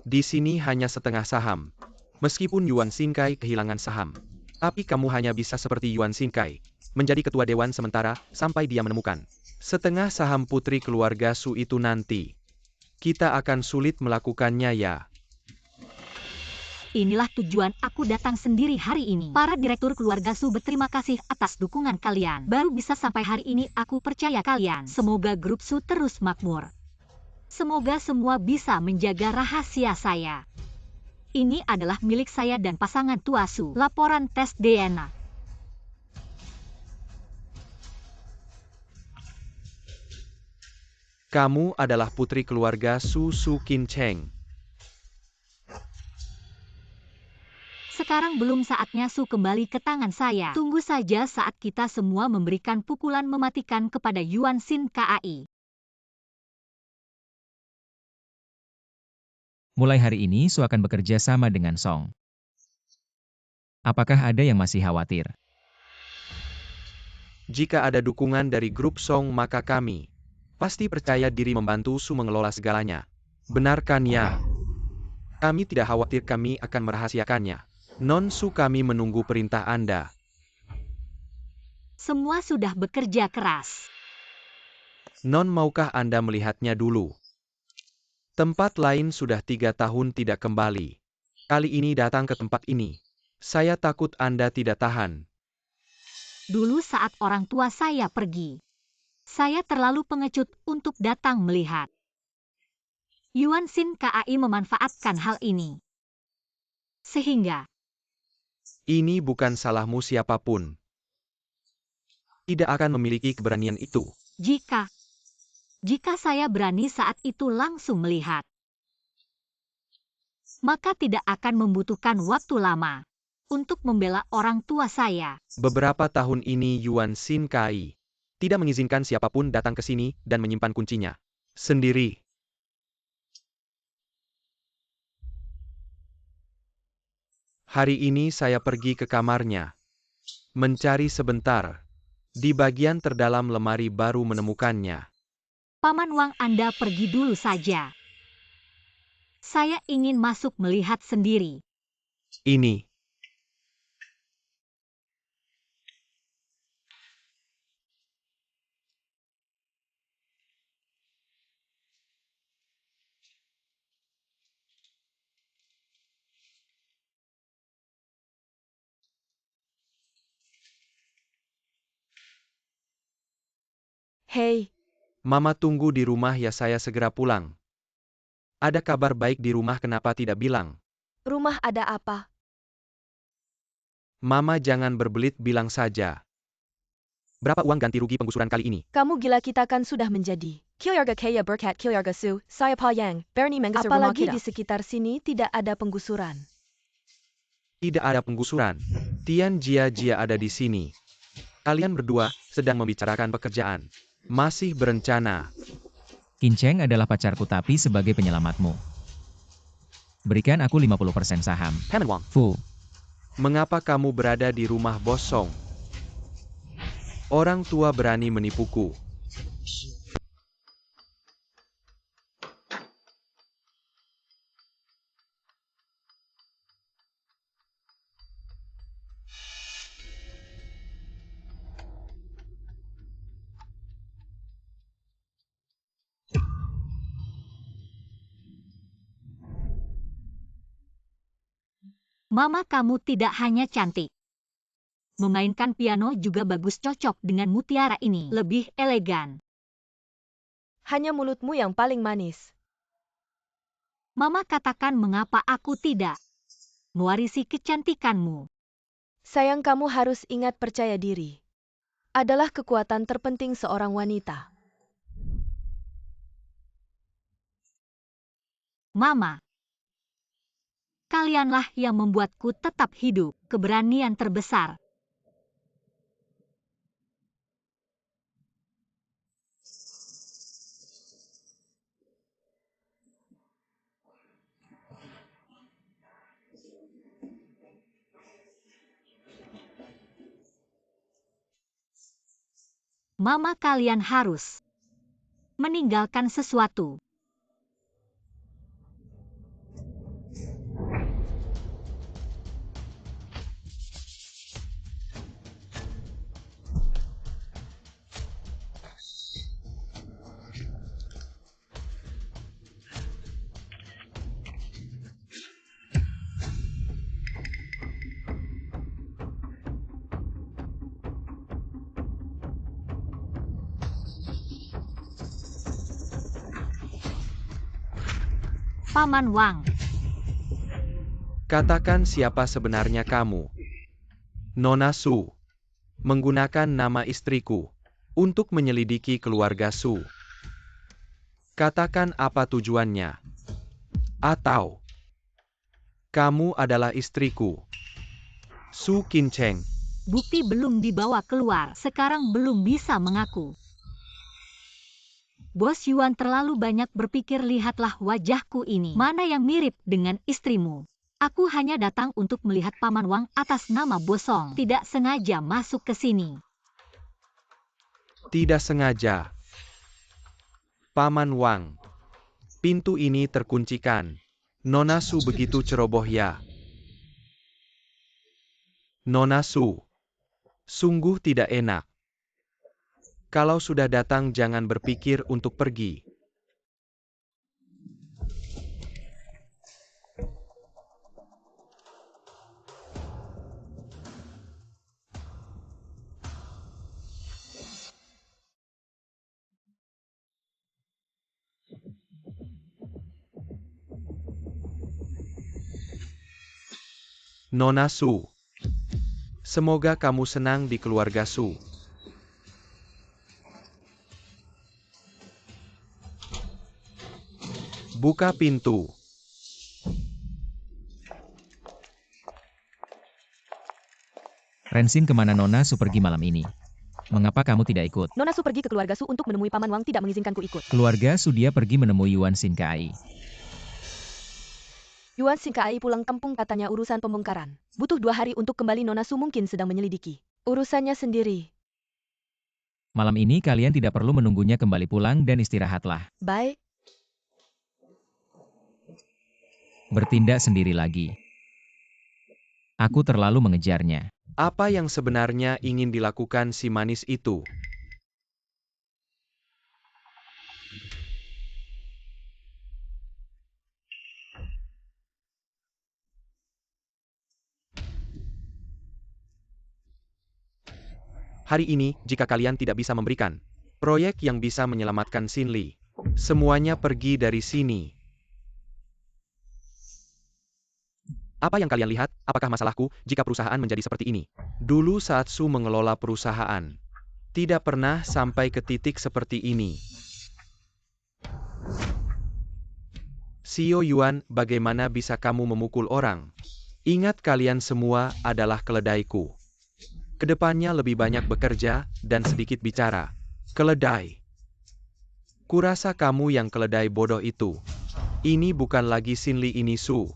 Di sini hanya setengah saham. Meskipun Yuan Xinkai kehilangan saham, tapi kamu hanya bisa seperti Yuan Xinkai, menjadi ketua dewan sementara sampai dia menemukan setengah saham putri keluarga Su itu nanti. Kita akan sulit melakukannya ya. Inilah tujuan aku datang sendiri hari ini. Para direktur keluarga Su berterima kasih atas dukungan kalian. Baru bisa sampai hari ini, aku percaya kalian. Semoga grup Su terus makmur. Semoga semua bisa menjaga rahasia saya. Ini adalah milik saya dan pasangan tua Su. Laporan tes DNA. Kamu adalah putri keluarga Su Qin Cheng. Sekarang belum saatnya Su kembali ke tangan saya. Tunggu saja saat kita semua memberikan pukulan mematikan kepada Yuan Xinkai. Mulai hari ini Su akan bekerja sama dengan Song. Apakah ada yang masih khawatir? Jika ada dukungan dari grup Song, maka kami pasti percaya diri membantu Su mengelola segalanya. Benarkan ya? Kami tidak khawatir, kami akan merahasiakannya. Non Su, kami menunggu perintah Anda. Semua sudah bekerja keras. Non, maukah Anda melihatnya dulu? Tempat lain sudah 3 tahun tidak kembali. Kali ini datang ke tempat ini. Saya takut Anda tidak tahan. Dulu saat orang tua saya pergi, Saya terlalu pengecut untuk datang melihat. Yuan Xin Kai memanfaatkan hal ini. Sehingga, Ini bukan salahmu siapapun. Tidak akan memiliki keberanian itu. jika saya berani saat itu langsung melihat, maka tidak akan membutuhkan waktu lama untuk membela orang tua saya. Beberapa tahun ini Yuan Xin Kai tidak mengizinkan siapapun datang ke sini dan menyimpan kuncinya sendiri. Hari ini saya pergi ke kamarnya, mencari sebentar. Di bagian terdalam lemari baru menemukannya. Paman Wang, Anda pergi dulu saja. Saya ingin masuk melihat sendiri. Ini. Hei, Mama tunggu di rumah ya, saya segera pulang. Ada kabar baik di rumah, kenapa tidak bilang? rumah ada apa? Mama jangan berbelit, bilang saja. Berapa uang ganti rugi penggusuran kali ini? Kamu gila, kita kan sudah menjadi Kilyarga Kaya Berkat Kilyarga Su, saya Pa Yang, Bernie Menggeser rumah kita. Apalagi di sekitar sini tidak ada penggusuran. Tidak ada penggusuran. Tian Jia Jia ada di sini. Kalian berdua sedang membicarakan pekerjaan. Masih berencana. Qin Cheng adalah pacarku tapi sebagai penyelamatmu. Berikan aku 50% saham. Paman Wang, Fu, mengapa kamu berada di rumah Bosong? Orang tua berani menipuku. Mama, kamu tidak hanya cantik. Memainkan piano juga bagus, cocok dengan mutiara ini. Lebih elegan. Hanya mulutmu yang paling manis. Mama katakan mengapa aku tidak mewarisi kecantikanmu. Sayang, kamu harus ingat percaya diri adalah kekuatan terpenting seorang wanita. Mama, kalianlah yang membuatku tetap hidup. Keberanian terbesar. Mama, kalian harus meninggalkan sesuatu. Paman Wang, Katakan siapa sebenarnya kamu? Nona Su. Menggunakan nama istriku untuk menyelidiki keluarga Su. Katakan apa tujuannya? Atau kamu adalah istriku? Su Qin Cheng. bukti belum dibawa keluar. Sekarang belum bisa mengaku. Bos Yuan terlalu banyak berpikir, lihatlah wajahku ini. Mana yang mirip dengan istrimu? Aku hanya datang untuk melihat Paman Wang atas nama Bosong. Tidak sengaja masuk ke sini. Tidak sengaja. Paman Wang. Pintu ini terkuncikan. Nona Su begitu ceroboh ya. Nona Su. Sungguh tidak enak. Kalau sudah datang jangan berpikir untuk pergi. Nona Su. Semoga kamu senang di keluarga Su. Buka pintu. Rensin, kemana Nona Su pergi malam ini? Mengapa kamu tidak ikut? Nona Su pergi ke keluarga Su untuk menemui Paman Wang tidak mengizinkanku ikut. Keluarga Su dia pergi menemui Yuan Xin Kai. Yuan Xin Kai pulang kampung, katanya urusan pembongkaran. Butuh 2 hari untuk kembali. Nona Su mungkin sedang menyelidiki urusannya sendiri. Malam ini kalian tidak perlu menunggunya kembali pulang dan istirahatlah. Baik. Bertindak sendiri lagi. Aku terlalu mengejarnya. Apa yang sebenarnya ingin dilakukan si manis itu? Hari ini, jika kalian tidak bisa memberikan proyek yang bisa menyelamatkan Xin Li, semuanya pergi dari sini. Apa yang kalian lihat? Apakah masalahku jika perusahaan menjadi seperti ini? Dulu saat Su mengelola perusahaan, tidak pernah sampai ke titik seperti ini. Xiao Yuan, bagaimana bisa kamu memukul orang? Ingat, kalian semua adalah keledaiku. Kedepannya lebih banyak bekerja dan sedikit bicara. Keledai. Kurasa kamu yang keledai bodoh itu. Ini bukan lagi Xin Li, ini Su.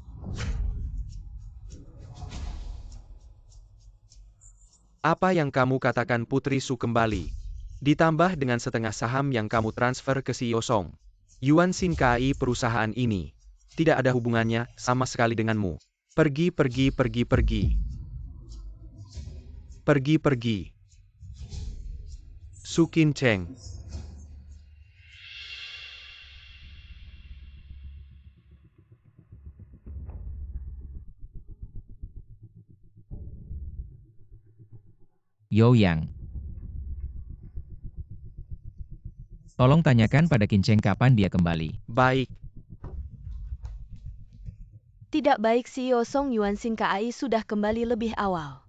Apa yang kamu katakan Putri Su kembali? Ditambah dengan setengah saham yang kamu transfer ke CEO Song. Yuan Xin Kai, perusahaan ini tidak ada hubungannya sama sekali denganmu. Pergi, pergi, pergi, pergi. Pergi, pergi. Su Qincheng. Youyang. Tolong tanyakan pada Qincheng kapan dia kembali. Baik. Tidak baik, CEO Song. Yuan Xin Kai sudah kembali lebih awal.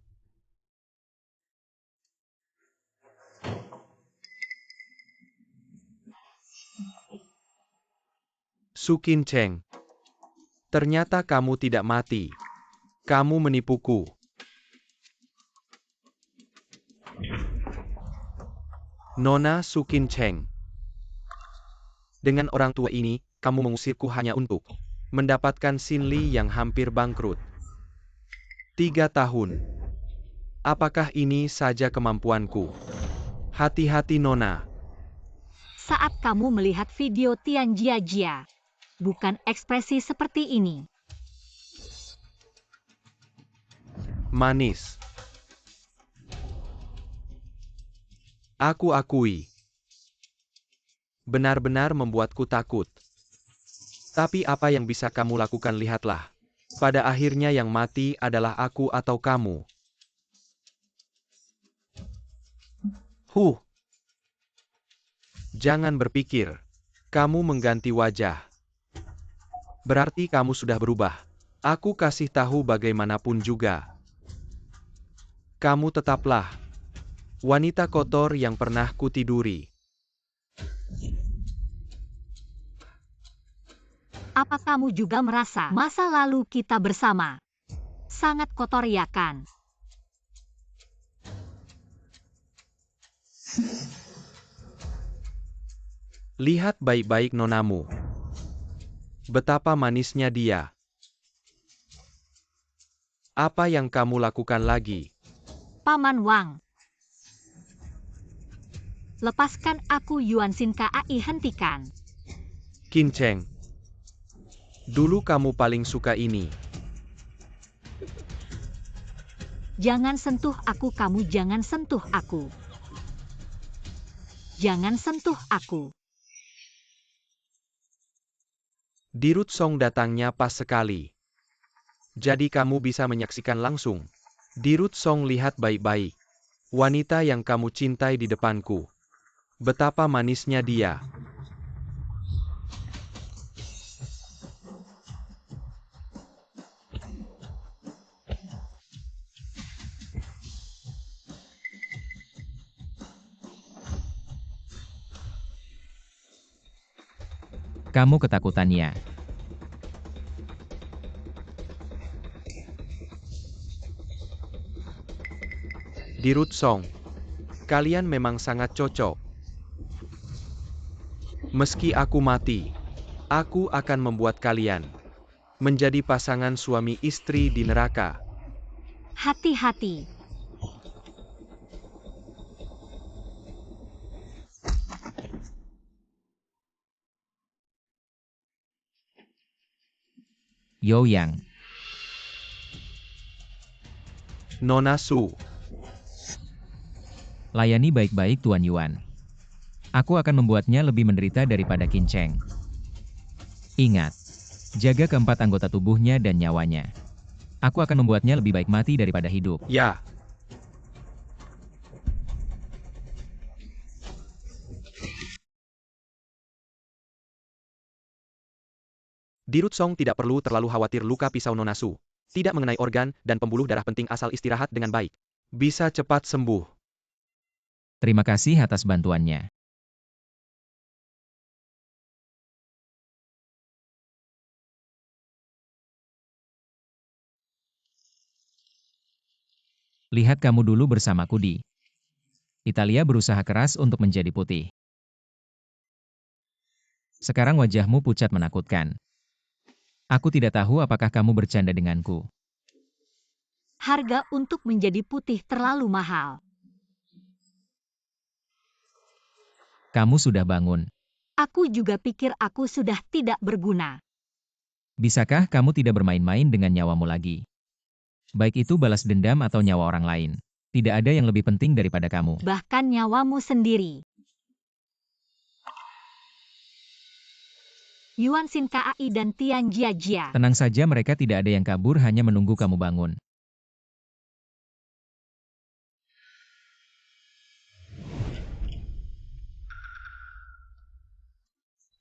Su Qincheng. Ternyata kamu tidak mati. Kamu menipuku. Nona Su Qincheng. Dengan orang tua ini, kamu mengusirku hanya untuk mendapatkan Xin Li yang hampir bangkrut. 3 tahun. Apakah ini saja kemampuanku? Hati-hati, Nona. Saat kamu melihat video Tian Jia, bukan ekspresi seperti ini. Manis. Aku akui. Benar-benar membuatku takut. Tapi apa yang bisa kamu lakukan? Lihatlah. Pada akhirnya yang mati adalah aku atau kamu. Jangan berpikir. Kamu mengganti wajah. Berarti kamu sudah berubah. Aku kasih tahu bagaimanapun juga. Kamu tetaplah wanita kotor yang pernah kutiduri. Apa kamu juga merasa masa lalu kita bersama sangat kotor, ya kan? Lihat baik-baik nonamu. Betapa manisnya dia. Apa yang kamu lakukan lagi? Paman Wang. Lepaskan aku. Yuan Xin Kai, hentikan. Qincheng. Dulu kamu paling suka ini. Jangan sentuh aku, kamu jangan sentuh aku. Jangan sentuh aku. Dirut Song datangnya pas sekali. Jadi kamu bisa menyaksikan langsung. Dirut Song, lihat baik-baik. Wanita yang kamu cintai di depanku. Betapa manisnya dia. Kamu ketakutan ya? Dirut Song, kalian memang sangat cocok. Meski aku mati, aku akan membuat kalian menjadi pasangan suami istri di neraka. Hati-hati. Youyang, Nona Su, layani baik-baik Tuan Yuan. Aku akan membuatnya lebih menderita daripada Qin Cheng. Ingat, jaga keempat anggota tubuhnya dan nyawanya. Aku akan membuatnya lebih baik mati daripada hidup. ya. Dirut Song tidak perlu terlalu khawatir luka pisau Nona Su. Tidak mengenai organ dan pembuluh darah penting asal istirahat dengan baik. Bisa cepat sembuh. Terima kasih atas bantuannya. Lihat kamu dulu bersamaku di Italia berusaha keras untuk menjadi putih. Sekarang wajahmu pucat menakutkan. Aku tidak tahu apakah kamu bercanda denganku. Harga untuk menjadi putih terlalu mahal. Kamu sudah bangun. Aku juga pikir aku sudah tidak berguna. Bisakah kamu tidak bermain-main dengan nyawamu lagi? Baik itu balas dendam atau nyawa orang lain. Tidak ada yang lebih penting daripada kamu. Bahkan nyawamu sendiri. Yuan Xin Kai dan Tian Jiajia. Tenang saja, mereka tidak ada yang kabur, hanya menunggu kamu bangun.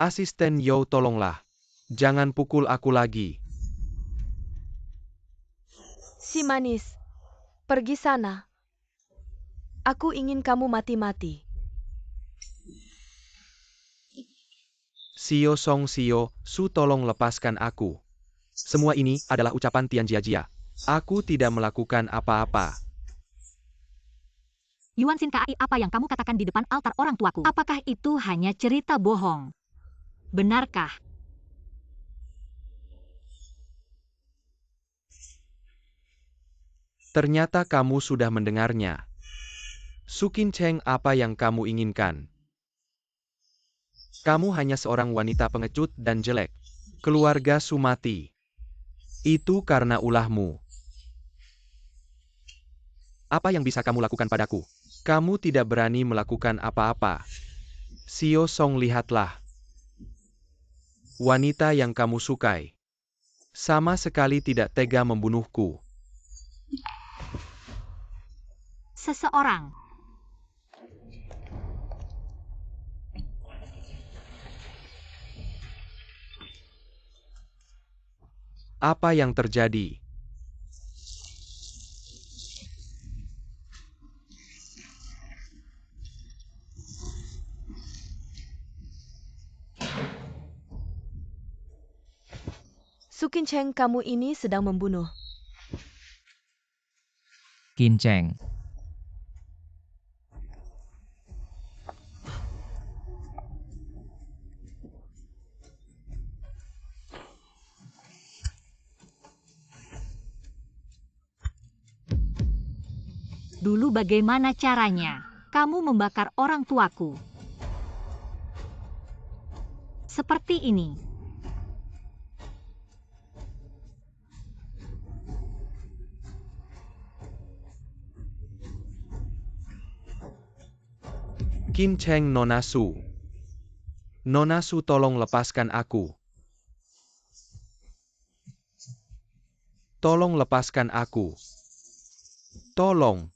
Asisten Yo, tolonglah. Jangan pukul aku lagi. Si manis, pergi sana. Aku ingin kamu mati-mati. Sio Song Sio, Su, tolong lepaskan aku. Semua ini adalah ucapan Tian Jiajia. Aku tidak melakukan apa-apa. Yuan Xin Kai, apa yang kamu katakan di depan altar orang tuaku? Apakah itu hanya cerita bohong? Benarkah? Ternyata kamu sudah mendengarnya. Su Qin Cheng, apa yang kamu inginkan? Kamu hanya seorang wanita pengecut dan jelek. Keluarga Su mati. Itu karena ulahmu. Apa yang bisa kamu lakukan padaku? Kamu tidak berani melakukan apa-apa. Sio Song, lihatlah. Wanita yang kamu sukai sama sekali tidak tega membunuhku. Seseorang. Apa yang terjadi? Su Qin Cheng, kamu ini sedang membunuh. Qin Cheng, Dulu bagaimana caranya? Kamu membakar orang tuaku. Seperti ini. Qin Cheng, Nona Su. Nona Su, tolong lepaskan aku. Tolong lepaskan aku. Tolong.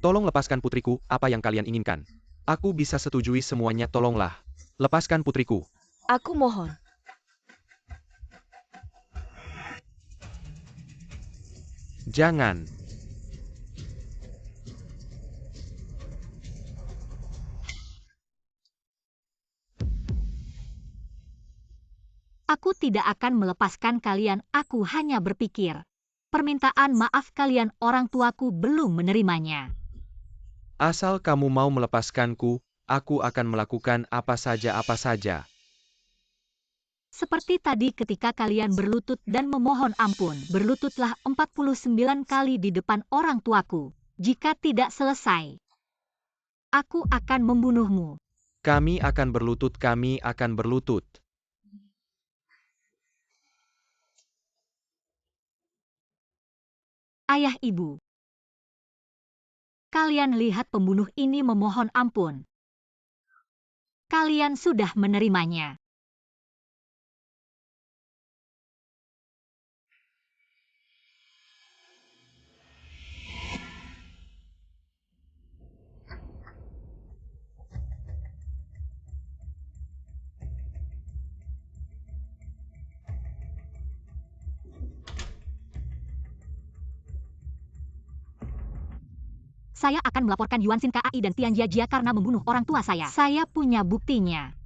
Tolong lepaskan putriku, apa yang kalian inginkan? Aku bisa setujui semuanya, tolonglah. Lepaskan putriku. Aku mohon. Jangan. tidak akan melepaskan kalian. Aku hanya berpikir. Permintaan maaf kalian orang tuaku belum menerimanya. Asal kamu mau melepaskanku, aku akan melakukan apa saja. Seperti tadi ketika kalian berlutut dan memohon ampun. Berlututlah 49 kali di depan orang tuaku. Jika tidak selesai, aku akan membunuhmu. Kami akan berlutut. Ayah ibu. Kalian lihat pembunuh ini memohon ampun. Kalian sudah menerimanya. Saya akan melaporkan Yuan Xin Kai dan Tian Jiajia karena membunuh orang tua saya. Saya punya buktinya.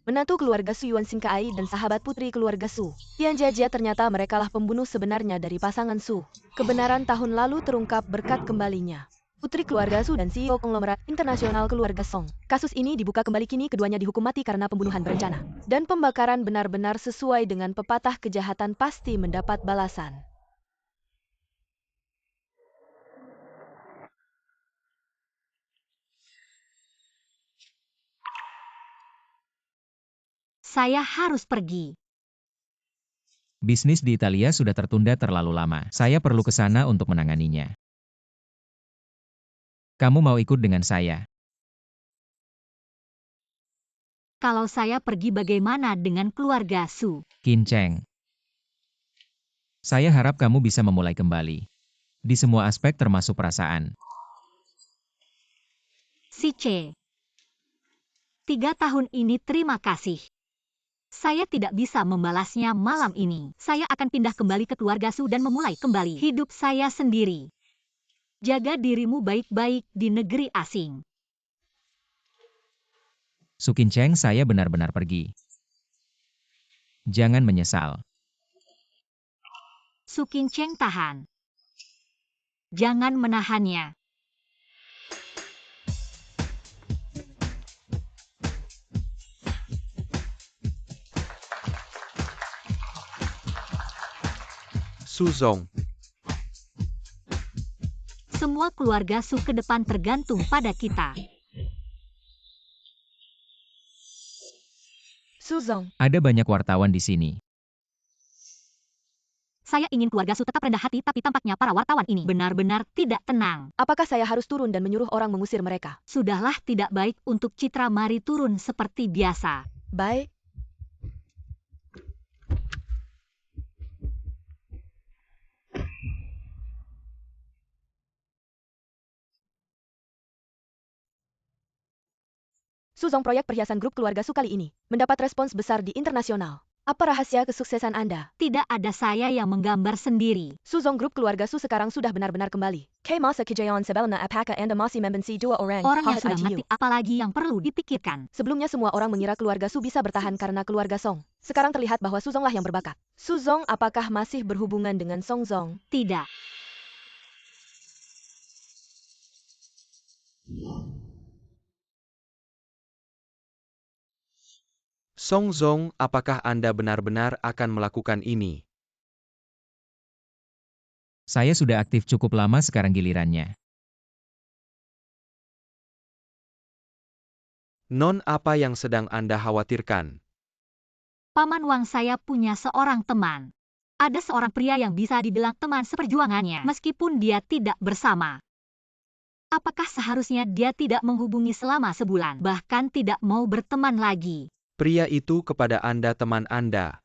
Menantu keluarga Su Yuan Xin Kai dan sahabat putri keluarga Su, Tian Jiajia, ternyata merekalah pembunuh sebenarnya dari pasangan Su. Kebenaran tahun lalu terungkap berkat kembalinya putri keluarga Su dan CEO konglomerat internasional keluarga Song. Kasus ini dibuka kembali, kini keduanya dihukum mati karena pembunuhan berencana. Dan pembakaran benar-benar sesuai dengan pepatah kejahatan pasti mendapat balasan. Saya harus pergi. Bisnis di Italia sudah tertunda terlalu lama. Saya perlu ke sana untuk menanganinya. Kamu mau ikut dengan saya? Kalau saya pergi, bagaimana dengan keluarga Su? Qin Cheng. Saya harap kamu bisa memulai kembali. Di semua aspek termasuk perasaan. Si C. 3 tahun ini terima kasih. Saya tidak bisa membalasnya malam ini. Saya akan pindah kembali ke keluarga Su dan memulai kembali hidup saya sendiri. Jaga dirimu baik-baik di negeri asing. Su Qin Cheng, saya benar-benar pergi. Jangan menyesal. Su Qin Cheng, tahan. Jangan menahannya. Su Zong. Semua keluarga Su ke depan tergantung pada kita. Su Zong. Ada banyak wartawan di sini. Saya ingin keluarga Su tetap rendah hati, tapi tampaknya para wartawan ini benar-benar tidak tenang. Apakah saya harus turun dan menyuruh orang mengusir mereka? Sudahlah, tidak baik untuk citra. Mari turun seperti biasa. Baik. Su Zong, proyek perhiasan grup keluarga Su kali ini mendapat respons besar di internasional. Apa rahasia kesuksesan Anda? Tidak ada saya yang menggambar sendiri. Su Zong, grup keluarga Su sekarang sudah benar-benar kembali. Kay masa kejayaan sebelumnya apakah Anda masih membenci dua orang? Orang yang Hahat sudah IGU. mati, apalagi yang perlu dipikirkan. Sebelumnya semua orang mengira keluarga Su bisa bertahan karena keluarga Song. Sekarang terlihat bahwa Su Zong lah yang berbakat. Su Zong apakah masih berhubungan dengan Song Zong? Tidak. Song Zong, apakah Anda benar-benar akan melakukan ini? Saya sudah aktif cukup lama, sekarang gilirannya. Non, apa yang sedang Anda khawatirkan? Paman Wang, saya punya seorang teman. Ada seorang pria yang bisa dibilang teman seperjuangannya, meskipun dia tidak bersama. Apakah seharusnya dia tidak menghubungi selama sebulan, bahkan tidak mau berteman lagi? Pria itu kepada Anda, teman Anda.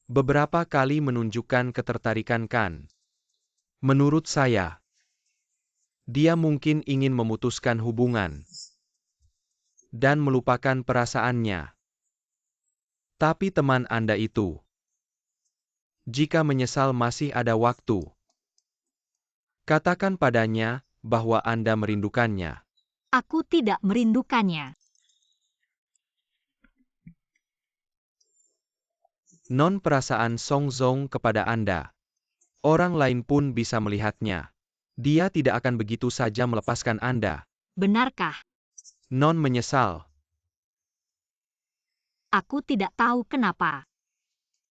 Beberapa kali menunjukkan ketertarikan kan? Menurut saya, dia mungkin ingin memutuskan hubungan dan melupakan perasaannya. Tapi teman Anda itu, jika menyesal masih ada waktu, katakan padanya bahwa Anda merindukannya. Aku tidak merindukannya. Non perasaan Song Zong kepada Anda. Orang lain pun bisa melihatnya. Dia tidak akan begitu saja melepaskan Anda. Benarkah? Non menyesal. Aku tidak tahu kenapa.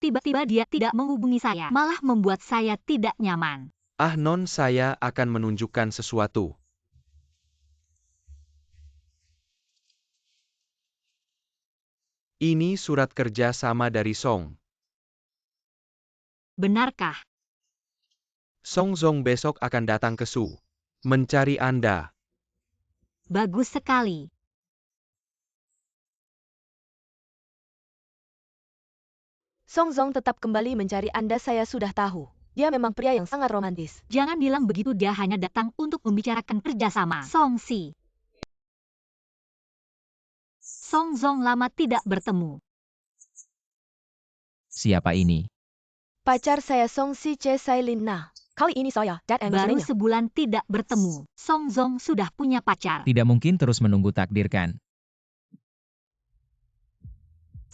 Tiba-tiba dia tidak menghubungi saya, malah membuat saya tidak nyaman. Ah Non, saya akan menunjukkan sesuatu. Ini surat kerja sama dari Song. Benarkah? Song Zong besok akan datang ke Su. Mencari Anda. Bagus sekali. Song Zong tetap kembali mencari Anda, saya sudah tahu. Dia memang pria yang sangat romantis. Jangan bilang begitu, dia hanya datang untuk membicarakan kerjasama. Song Si. Song Zong lama tidak bertemu. Siapa ini? Pacar saya Song Si Che Sailin Na. Kali ini saya datang Baru mengenainya. sebulan tidak bertemu. Song Zong sudah punya pacar. Tidak mungkin terus menunggu takdir kan?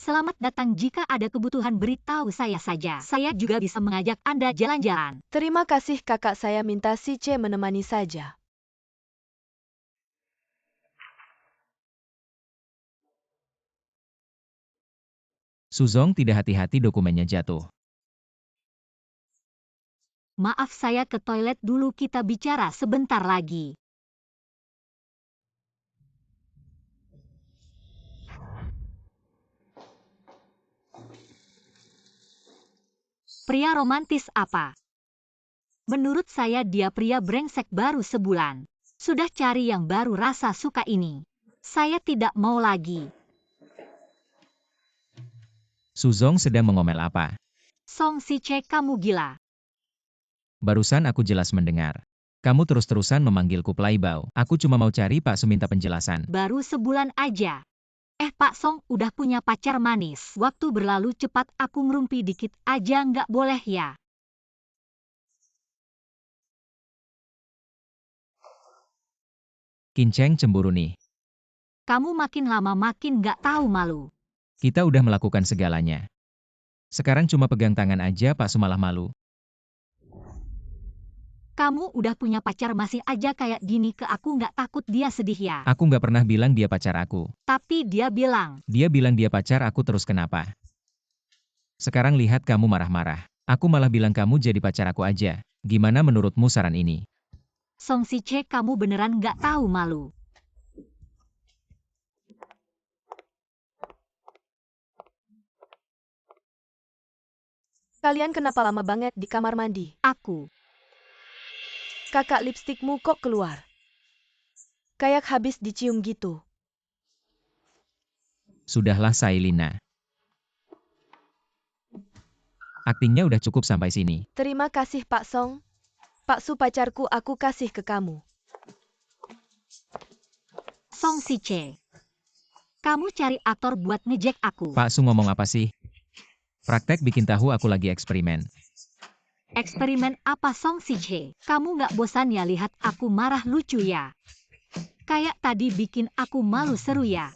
Selamat datang, jika ada kebutuhan beritahu saya saja. Saya juga bisa mengajak Anda jalan-jalan. Terima kasih kakak, saya minta si Che menemani saja. Suzong tidak hati-hati, dokumennya jatuh. Maaf, saya ke toilet dulu, kita bicara sebentar lagi. Pria romantis apa? Menurut saya dia pria brengsek baru sebulan. Sudah cari yang baru, rasa suka ini. Saya tidak mau lagi. Suzong sedang mengomel apa? Song Si Che, kamu gila. Barusan aku jelas mendengar. Kamu terus-terusan memanggilku Playbao. Aku cuma mau cari Pak Su minta penjelasan. Baru sebulan aja. Pak Song udah punya pacar manis. Waktu berlalu cepat, aku ngerumpi dikit aja nggak boleh ya? Kinceng cemburu nih. Kamu makin lama makin nggak tahu malu. Kita udah melakukan segalanya. Sekarang cuma pegang tangan aja Pak Su malah malu. Kamu udah punya pacar masih aja kayak gini ke aku, nggak takut dia sedih ya? Aku nggak pernah bilang dia pacar aku. Tapi dia bilang. Dia bilang dia pacar aku, terus kenapa? Sekarang lihat kamu marah-marah. Aku malah bilang kamu jadi pacar aku aja. Gimana menurutmu saran ini? Song Si Che, kamu beneran nggak tahu malu. Kalian kenapa lama banget di kamar mandi? Aku. Kakak, lipstikmu kok keluar? Kayak habis dicium gitu. Sudahlah Sailina. Aktingnya udah cukup sampai sini. Terima kasih Pak Song. Pak Su pacarku, aku kasih ke kamu. Song Si Che. Kamu cari aktor buat ngejek aku. Pak Su ngomong apa sih? Praktek bikin tahu, aku lagi eksperimen. Eksperimen apa Song Si Che? Kamu nggak bosan ya lihat aku marah lucu ya? Kayak tadi bikin aku malu seru ya?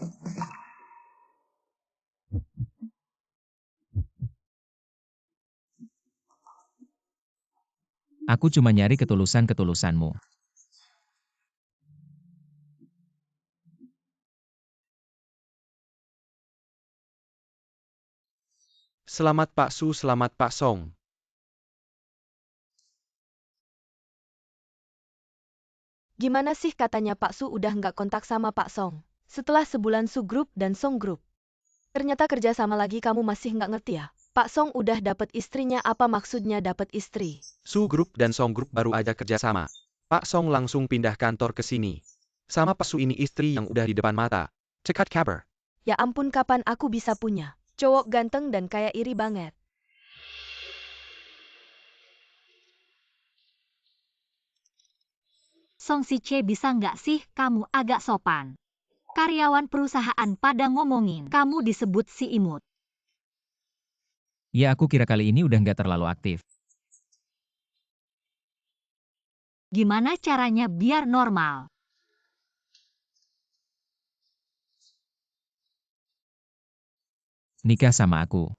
Aku cuma nyari ketulusanmu. Selamat Pak Su, selamat Pak Song. Gimana sih, katanya Pak Su udah nggak kontak sama Pak Song. Setelah sebulan Su Group dan Song Group. Ternyata kerja sama lagi, kamu masih nggak ngerti ya? Pak Song udah dapet istrinya, apa maksudnya dapet istri? Su Group dan Song Group baru aja kerja sama. Pak Song langsung pindah kantor ke sini. Sama Pak Su, ini istri yang udah di depan mata. Cekat kabar. Ya ampun, kapan aku bisa punya cowok ganteng dan kayak iri banget. Song Si Che, bisa nggak sih kamu agak sopan? Karyawan perusahaan pada ngomongin kamu disebut si imut. Ya aku kira kali ini udah nggak terlalu aktif. Gimana caranya biar normal? nikah sama aku.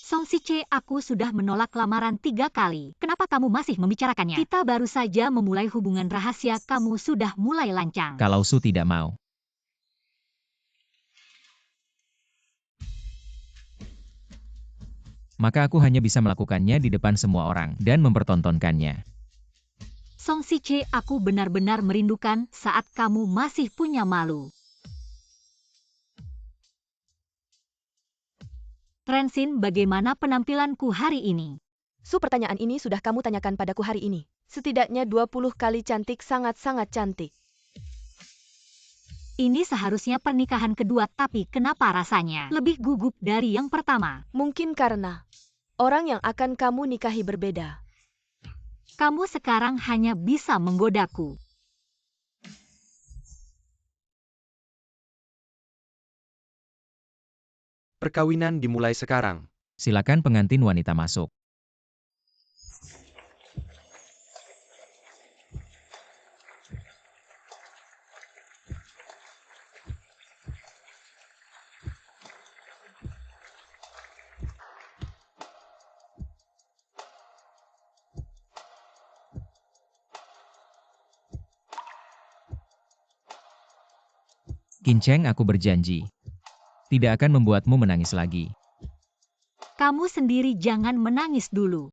Song Siche, aku sudah menolak lamaran 3 kali. Kenapa kamu masih membicarakannya? Kita baru saja memulai hubungan rahasia, kamu sudah mulai lancang. Kalau Su tidak mau. Maka aku hanya bisa melakukannya di depan semua orang dan mempertontonkannya. Song Siche, aku benar-benar merindukan saat kamu masih punya malu. Rensin, bagaimana penampilanku hari ini? Su, pertanyaan ini sudah kamu tanyakan padaku hari ini. Setidaknya 20 kali cantik, sangat-sangat cantik. Ini seharusnya pernikahan kedua, tapi kenapa rasanya lebih gugup dari yang pertama? Mungkin karena orang yang akan kamu nikahi berbeda. Kamu sekarang hanya bisa menggodaku. Perkawinan dimulai sekarang. Silakan pengantin wanita masuk. Kinceng, aku berjanji. Tidak akan membuatmu menangis lagi. Kamu sendiri jangan menangis dulu.